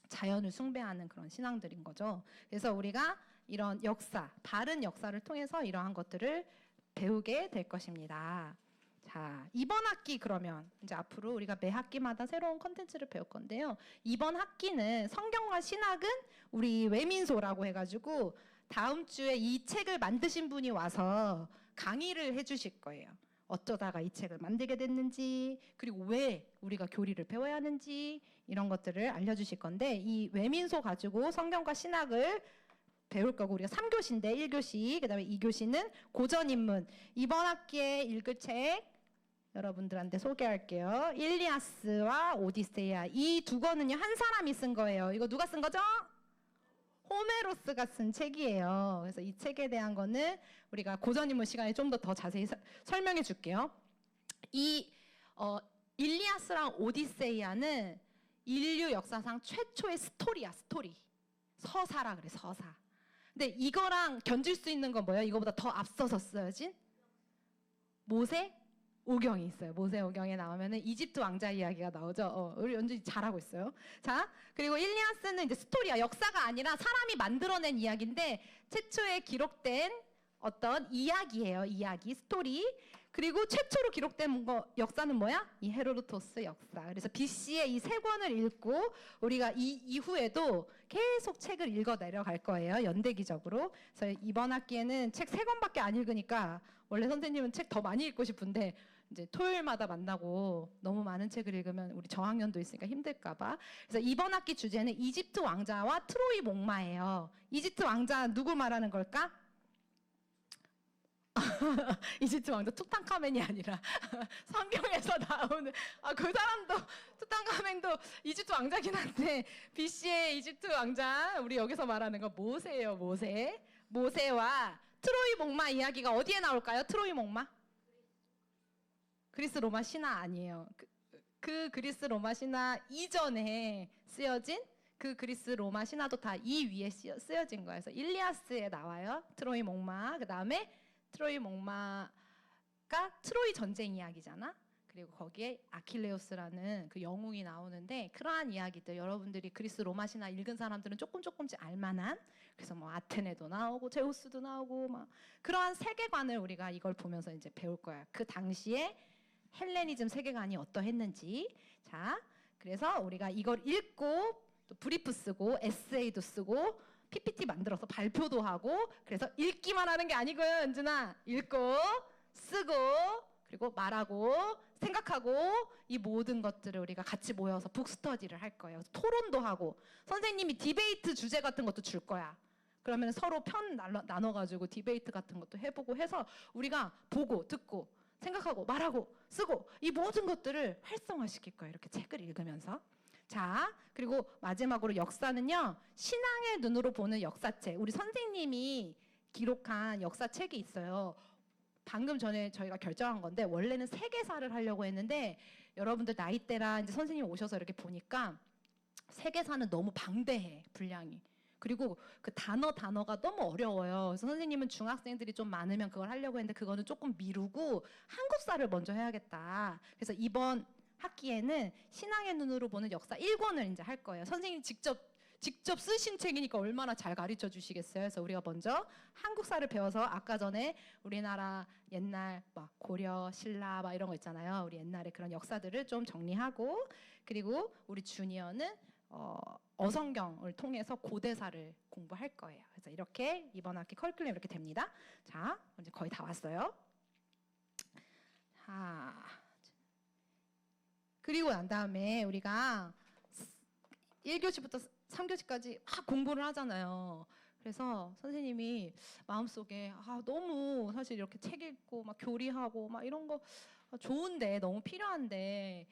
S1: 자연을 숭배하는 그런 신앙들인 거죠. 그래서 우리가 이런 역사, 바른 역사를 통해서 이러한 것들을 배우게 될 것입니다. 자, 이번 학기 그러면 이제 앞으로 우리가 매 학기마다 새로운 컨텐츠를 배울 건데요. 이번 학기는 성경과 신학은 우리 외민소라고 해가지고 다음 주에 이 책을 만드신 분이 와서 강의를 해주실 거예요. 어쩌다가 이 책을 만들게 됐는지 그리고 왜 우리가 교리를 배워야 하는지 이런 것들을 알려주실 건데 이 외민소 가지고 성경과 신학을 배울 거고 우리가 3교시인데 1교시 그다음에 2교시는 고전인문 이번 학기에 읽을 책 여러분들한테 소개할게요. 일리아스와 오디세이아 이 두 권은요 한 사람이 쓴 거예요. 이거 누가 쓴 거죠? 호메로스가 쓴 책이에요. 그래서 이 책에 대한 거는 우리가 고전인문 시간에 좀 더 자세히 설명해 줄게요. 이 일리아스랑 오디세이아는 인류 역사상 최초의 스토리야. 스토리. 서사라 그래. 서사. 근데 이거랑 견줄 수 있는 건 뭐예요? 이거보다 더 앞서서 쓰여진 모세 오경이 있어요. 모세 오경에 나오면은 이집트 왕자 이야기가 나오죠. 우리 연준이 잘하고 있어요. 자, 그리고 일리아스는 이제 스토리야. 역사가 아니라 사람이 만들어낸 이야기인데 최초에 기록된 어떤 이야기예요. 이야기, 스토리. 그리고 최초로 기록된 역사는 뭐야? 이 헤로도토스 역사. 그래서 BC의 이 세 권을 읽고 우리가 이 이후에도 계속 책을 읽어 내려갈 거예요. 연대기적으로. 그래서 이번 학기에는 책 세 권밖에 안 읽으니까 원래 선생님은 책 더 많이 읽고 싶은데 이제 토요일마다 만나고 너무 많은 책을 읽으면 우리 저학년도 있으니까 힘들까봐. 그래서 이번 학기 주제는 이집트 왕자와 트로이 목마예요. 이집트 왕자 누구 말하는 걸까? 이집트 왕자 투탕카멘이 아니라 성경에서 나오는 그 사람도 투탕카멘도 이집트 왕자긴 한데 BC의 이집트 왕자 우리 여기서 말하는 거 모세예요. 모세와 트로이 목마 이야기가 어디에 나올까요? 트로이 목마? 그리스 로마 신화 아니에요. 그 그리스 로마 신화 이전에 쓰여진 그 그리스 로마 신화도 다 이 위에 쓰여진 거예요. 그래서 일리아스에 나와요. 트로이 목마. 그 다음에 트로이 목마가 트로이 전쟁 이야기잖아. 그리고 거기에 아킬레우스라는 그 영웅이 나오는데 그러한 이야기들 여러분들이 그리스 로마 신화 읽은 사람들은 조금씩 알만한 그래서 뭐 아테네도 나오고 제우스도 나오고 막 그러한 세계관을 우리가 이걸 보면서 이제 배울 거야. 그 당시에 헬레니즘 세계관이 어떠했는지. 자, 그래서 우리가 이걸 읽고 또 브리프 쓰고 에세이도 쓰고 PPT 만들어서 발표도 하고 그래서 읽기만 하는 게 아니고요. 은준아. 읽고 쓰고 그리고 말하고 생각하고 이 모든 것들을 우리가 같이 모여서 북스터디를 할 거예요. 토론도 하고 선생님이 디베이트 주제 같은 것도 줄 거야. 그러면 서로 편 나눠가지고 디베이트 같은 것도 해보고 해서 우리가 보고 듣고 생각하고 말하고 쓰고 이 모든 것들을 활성화시킬 거예요. 이렇게 책을 읽으면서. 자, 그리고 마지막으로 역사는요. 신앙의 눈으로 보는 역사책. 우리 선생님이 기록한 역사책이 있어요. 방금 전에 저희가 결정한 건데 원래는 세계사를 하려고 했는데 여러분들 나이대랑 이제 선생님 오셔서 이렇게 보니까 세계사는 너무 방대해. 분량이. 그리고 그 단어가 너무 어려워요. 그래서 선생님은 중학생들이 좀 많으면 그걸 하려고 했는데 그거는 조금 미루고 한국사를 먼저 해야겠다. 그래서 이번 학기에는 신앙의 눈으로 보는 역사 1권을 이제 할 거예요. 선생님 직접 쓰신 책이니까 얼마나 잘 가르쳐 주시겠어요. 그래서 우리가 먼저 한국사를 배워서 아까 전에 우리나라 옛날 막 고려, 신라 막 이런 거 있잖아요. 우리 옛날에 그런 역사들을 좀 정리하고 그리고 우리 주니어는 어성경을 통해서 고대사를 공부할 거예요. 그래서 이렇게 이번 학기 커리큘럼 이렇게 됩니다. 자, 이제 거의 다 왔어요. 자. 그리고 난 다음에 우리가 1교시부터 3교시까지 막 공부를 하잖아요. 그래서 선생님이 마음속에 너무 사실 이렇게 책 읽고 막 교리하고 막 이런 거 좋은데, 너무 필요한데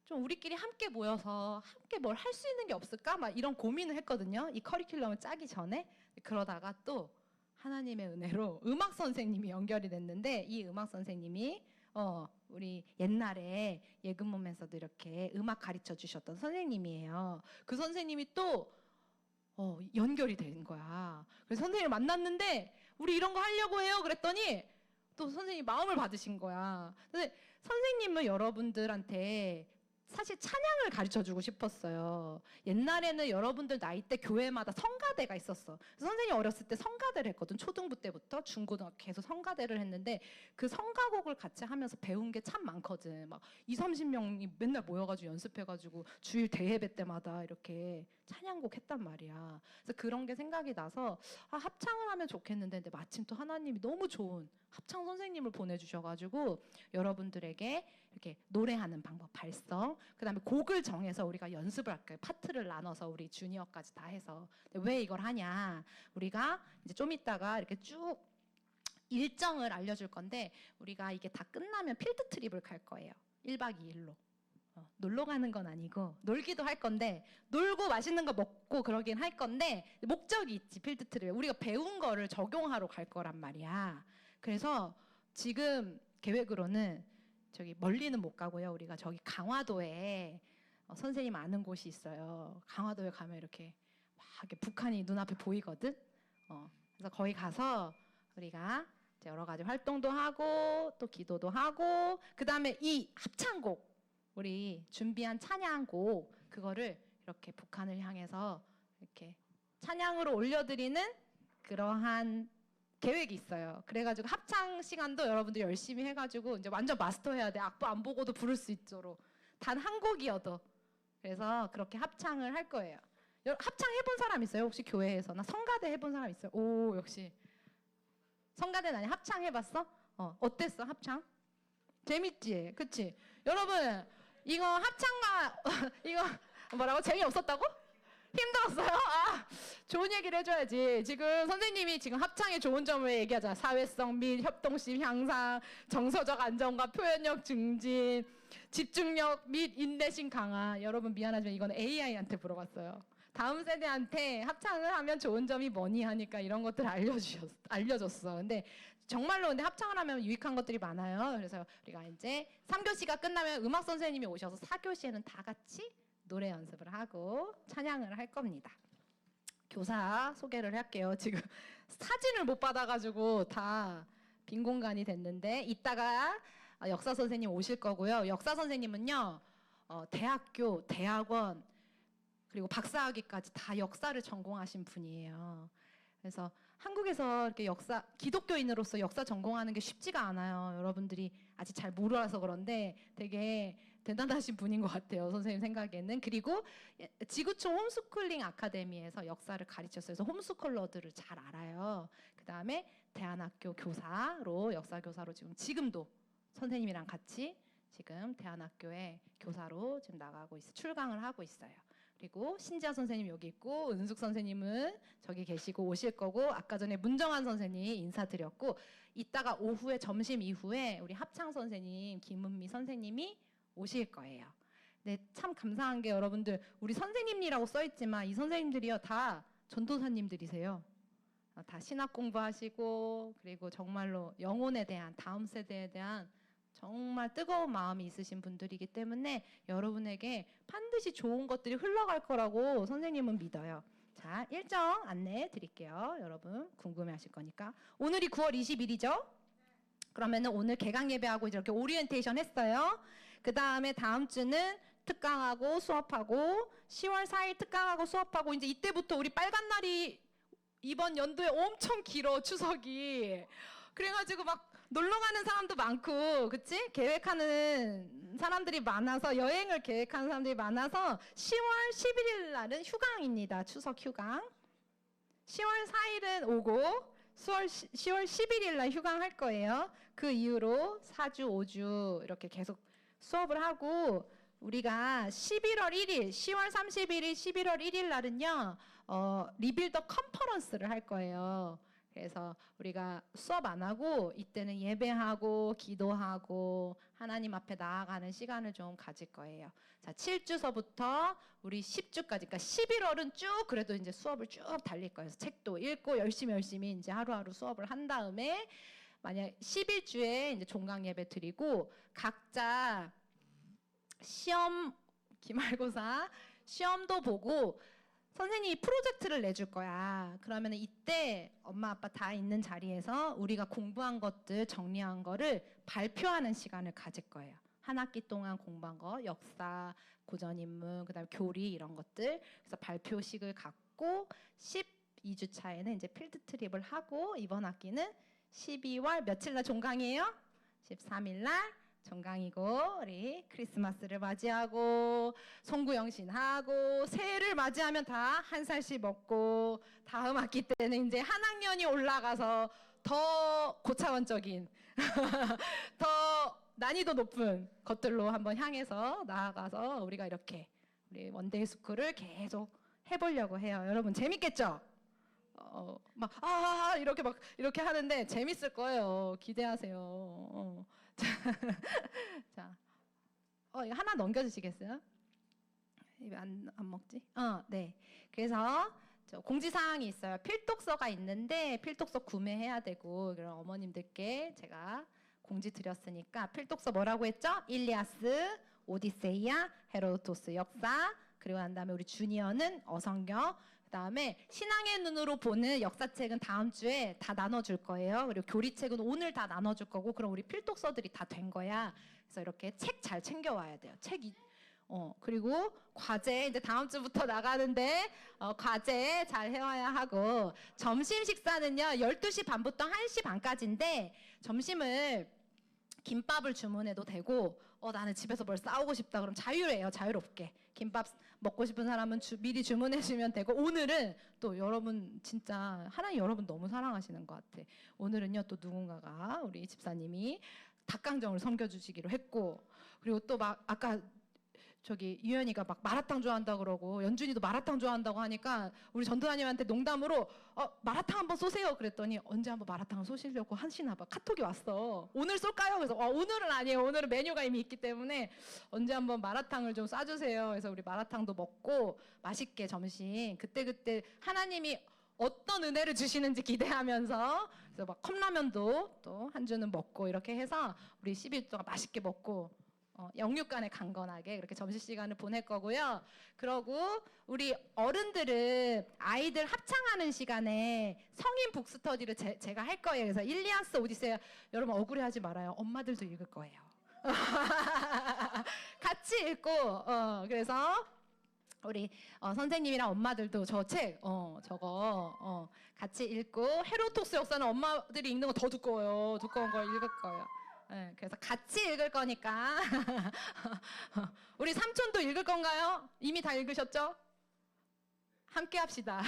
S1: 좀 우리끼리 함께 모여서 함께 뭘 할 수 있는 게 없을까? 막 이런 고민을 했거든요. 이 커리큘럼을 짜기 전에. 그러다가 또 하나님의 은혜로 음악 선생님이 연결이 됐는데, 이 음악 선생님이 우리 옛날에 예금몸에서도 이렇게 음악 가르쳐 주셨던 선생님이에요. 그 선생님이 또 연결이 된 거야. 그래서 선생님을 만났는데 우리 이런 거 하려고 해요. 그랬더니 또 선생님이 마음을 받으신 거야. 근데 선생님은 여러분들한테 사실 찬양을 가르쳐주고 싶었어요. 옛날에는 여러분들 나이 때 교회마다 성가대가 있었어. 선생님 어렸을 때 성가대를 했거든. 초등부 때부터 중고등학교 계속 성가대를 했는데, 그 성가곡을 같이 하면서 배운 게 참 많거든. 막 20-30명이 맨날 모여가지고 연습해가지고 주일 대예배 때마다 이렇게 찬양곡 했단 말이야. 그래서 그런 게 생각이 나서 합창을 하면 좋겠는데, 근데 마침 또 하나님이 너무 좋은 합창 선생님을 보내주셔가지고 여러분들에게 이렇게 노래하는 방법, 발성, 그 다음에 곡을 정해서 우리가 연습을 할까요? 파트를 나눠서 우리 주니어까지 다 해서. 왜 이걸 하냐? 우리가 이제 좀 이따가 이렇게 쭉 일정을 알려줄 건데, 우리가 이게 다 끝나면 필드 트립을 갈 거예요. 1박 2일로. 놀러 가는 건 아니고 놀기도 할 건데, 놀고 맛있는 거 먹고 그러긴 할 건데 목적이 있지. 필드 트립 우리가 배운 거를 적용하러 갈 거란 말이야. 그래서 지금 계획으로는 저기 멀리는 못 가고요. 우리가 저기 강화도에 선생님 아는 곳이 있어요. 강화도에 가면 이렇게 막 이렇게 북한이 눈앞에 보이거든. 그래서 거기 가서 우리가 이제 여러 가지 활동도 하고 또 기도도 하고, 그 다음에 이 합창곡, 우리 준비한 찬양곡, 그거를 이렇게 북한을 향해서 이렇게 찬양으로 올려드리는 그러한 계획이 있어요. 그래가지고 합창 시간도 여러분들 열심히 해가지고 이제 완전 마스터해야 돼. 악보 안 보고도 부를 수 있도록, 단 한 곡이어도. 그래서 그렇게 합창을 할 거예요. 합창 해본 사람 있어요? 혹시 교회에서? 나 성가대 해본 사람 있어요? 오, 역시 성가대는 아니, 합창 해봤어? 어땠어 합창? 재밌지, 그치? 여러분 이거 합창만 이거 뭐라고? 재미없었다고? 힘들었어요? 좋은 얘기를 해줘야지. 지금 선생님이 지금 합창의 좋은 점을 얘기하자. 사회성 및 협동심 향상, 정서적 안정과 표현력 증진, 집중력 및 인내심 강화. 여러분 미안하지만 이건 AI한테 물어봤어요. 다음 세대한테 합창을 하면 좋은 점이 뭐니 하니까 이런 것들을 알려줬어. 근데 정말로 근데 합창을 하면 유익한 것들이 많아요. 그래서 우리가 이제 3교시가 끝나면 음악 선생님이 오셔서 4교시에는 다 같이 노래 연습을 하고 찬양을 할 겁니다. 교사 소개를 할게요. 지금 사진을 못 받아가지고 다 빈 공간이 됐는데, 이따가 역사 선생님 오실 거고요. 역사 선생님은요, 대학교, 대학원, 그리고 박사학위까지 다 역사를 전공하신 분이에요. 그래서 한국에서 이렇게 기독교인으로서 역사 전공하는 게 쉽지가 않아요. 여러분들이 아직 잘 몰라서 그런데 되게 대단하신 분인 것 같아요, 선생님 생각에는. 그리고 지구촌 홈스쿨링 아카데미에서 역사를 가르쳤어요. 그래서 홈스쿨러들을 잘 알아요. 그 다음에 대안학교 교사로, 역사 교사로 지금도 선생님이랑 같이 지금 대안학교에 교사로 지금 나가고 있어요. 출강을 하고 있어요. 그리고 신지아 선생님 여기 있고, 은숙 선생님은 저기 계시고 오실 거고, 아까 전에 문정환 선생님 인사드렸고, 이따가 오후에, 점심 이후에 우리 합창 선생님 김은미 선생님이 오실 거예요. 네, 참 감사한 게 여러분들, 우리 선생님이라고 써있지만 이 선생님들이요 다 전도사님들이세요. 다 신학 공부하시고, 그리고 정말로 영혼에 대한, 다음 세대에 대한 정말 뜨거운 마음이 있으신 분들이기 때문에 여러분에게 반드시 좋은 것들이 흘러갈 거라고 선생님은 믿어요. 자, 일정 안내해 드릴게요. 여러분 궁금해하실 거니까. 오늘이 9월 20일이죠? 그러면은 오늘 개강 예배하고 이렇게 오리엔테이션 했어요. 그 다음에 다음 주는 특강하고 수업하고, 10월 4일 특강하고 수업하고, 이제 이때부터 우리 빨간 날이 이번 연도에 엄청 길어, 추석이. 그래가지고 막 놀러 가는 사람도 많고, 그치? 계획하는 사람들이 많아서, 여행을 계획하는 사람들이 많아서 10월 11일 날은 휴강입니다. 추석 휴강. 10월 4일은 오고 10월 11일 날 휴강할 거예요. 그 이후로 4주, 5주 이렇게 계속 수업을 하고, 우리가 11월 1일, 10월 31일, 11월 1일 날은요, 리빌더 컨퍼런스를 할 거예요. 그래서 우리가 수업 안 하고 이때는 예배하고 기도하고 하나님 앞에 나아가는 시간을 좀 가질 거예요. 자, 7주서부터 우리 10주까지, 그러니까 11월은 쭉 그래도 이제 수업을 쭉 달릴 거예요. 책도 읽고 열심히 이제 하루하루 수업을 한 다음에 만약 11주에 이제 종강 예배 드리고 각자 시험, 기말고사 시험도 보고 선생님이 프로젝트를 내줄 거야. 그러면 이때 엄마 아빠 다 있는 자리에서 우리가 공부한 것들 정리한 거를 발표하는 시간을 가질 거예요. 한 학기 동안 공부한 거, 역사, 고전인문, 그다음에 교리 이런 것들. 그래서 발표식을 갖고 12주 차에는 이제 필드 트립을 하고 이번 학기는 12월 며칠 날 종강이에요? 13일 날 종강이고 우리 크리스마스를 맞이하고 송구영신하고 새해를 맞이하면 다 한 살씩 먹고 다음 학기 때는 이제 한 학년이 올라가서 더 고차원적인 더 난이도 높은 것들로 한번 향해서 나아가서 우리가 이렇게 우리 원데이 스쿨을 계속 해보려고 해요. 여러분 재밌겠죠? 이렇게 하는데 재밌을 거예요. 기대하세요. 자, 이거 하나 넘겨주시겠어요? 입에 안 먹지? 네. 그래서 공지사항이 있어요. 필독서가 있는데 필독서 구매해야 되고 그럼 어머님들께 제가 공지 드렸으니까 필독서 뭐라고 했죠? 일리아스, 오디세이아, 헤로도토스 역사 그리고 난 다음에 우리 주니어는 어성경 그다음에 신앙의 눈으로 보는 역사책은 다음 주에 다 나눠줄 거예요. 그리고 교리책은 오늘 다 나눠줄 거고 그럼 우리 필독서들이 다 된 거야. 그래서 이렇게 책 잘 챙겨와야 돼요. 그리고 과제 이제 다음 주부터 나가는데 과제 잘 해와야 하고 점심 식사는요 12시 반부터 1시 반까지인데 점심을 김밥을 주문해도 되고 나는 집에서 뭘 싸우고 싶다 그럼 자유래요. 자유롭게 김밥 먹고 싶은 사람은 미리 주문해 주면 되고 오늘은 또 여러분 진짜 하나님 여러분 너무 사랑하시는 것 같아. 오늘은요 또 누군가가 우리 집사님이 닭강정을 섬겨주시기로 했고 그리고 또 막 아까 유연이가 막 마라탕 좋아한다 그러고 연준이도 마라탕 좋아한다고 하니까 우리 전도사님한테 농담으로 마라탕 한번 쏘세요 그랬더니 언제 한번 마라탕을 쏘시려고 하시나 봐. 카톡이 왔어. 오늘 쏠까요? 그래서 오늘은 아니에요. 오늘은 메뉴가 이미 있기 때문에 언제 한번 마라탕을 좀 쏴주세요. 그래서 우리 마라탕도 먹고 맛있게 점심 그때 하나님이 어떤 은혜를 주시는지 기대하면서 그래서 막 컵라면도 또 한 주는 먹고 이렇게 해서 우리 10일 동안 맛있게 먹고 영육간에 강건하게 그렇게 점심시간을 보낼 거고요. 그러고 우리 어른들은 아이들 합창하는 시간에 성인 북스터디를 제가 할 거예요. 그래서 일리아스 오디세이 여러분 억울해하지 말아요. 엄마들도 읽을 거예요. 같이 읽고 그래서 우리 선생님이랑 엄마들도 저 책 저거 같이 읽고 헤로토스 역사는 엄마들이 읽는 거 더 두꺼워요. 두꺼운 걸 읽을 거예요. 네, 그래서 같이 읽을 거니까 우리 삼촌도 읽을 건가요? 이미 다 읽으셨죠? 함께 합시다.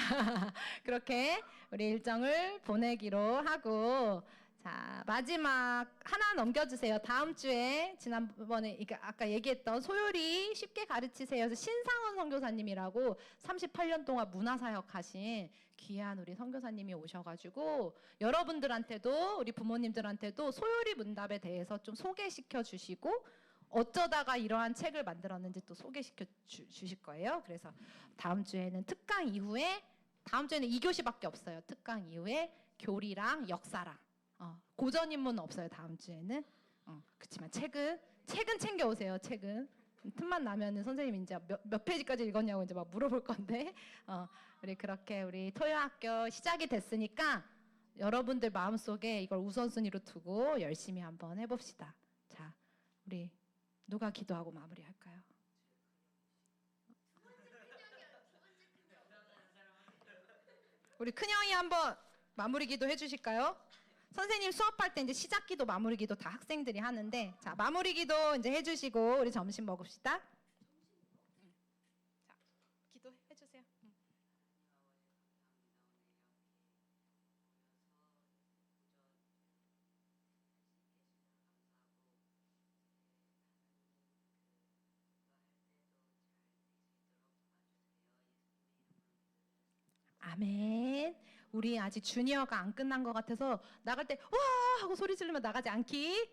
S1: 그렇게 우리 일정을 보내기로 하고 자 마지막 하나 넘겨주세요. 다음 주에 지난번에 아까 얘기했던 소요리 쉽게 가르치세요. 그래서 신상원 선교사님이라고 38년 동안 문화사역 하신 귀한 우리 선교사님이 오셔가지고 여러분들한테도 우리 부모님들한테도 소요리 문답에 대해서 좀 소개시켜 주시고 어쩌다가 이러한 책을 만들었는지 또 소개시켜 주실 거예요. 그래서 다음 주에는 특강 이후에 다음 주에는 2교시밖에 없어요. 특강 이후에 교리랑 역사랑 고전인문은 없어요. 다음 주에는 그렇지만 책은 챙겨 오세요. 책은 틈만 나면은 선생님 이제 몇 페이지까지 읽었냐고 이제 막 물어볼 건데 우리 그렇게 우리 토요학교 시작이 됐으니까 여러분들 마음속에 이걸 우선순위로 두고 열심히 한번 해봅시다. 자, 우리 누가 기도하고 마무리할까요? 우리 큰형이 한번 마무리 기도 해주실까요? 선생님 수업할 때 이제 시작 기도, 마무리 기도 다 학생들이 하는데 자 마무리 기도 이제 해주시고 우리 점심 먹읍시다. 자 기도 해주세요. 아멘. 우리 아직 주니어가 안 끝난 것 같아서 나갈 때 와 하고 소리 지르면 나가지 않기.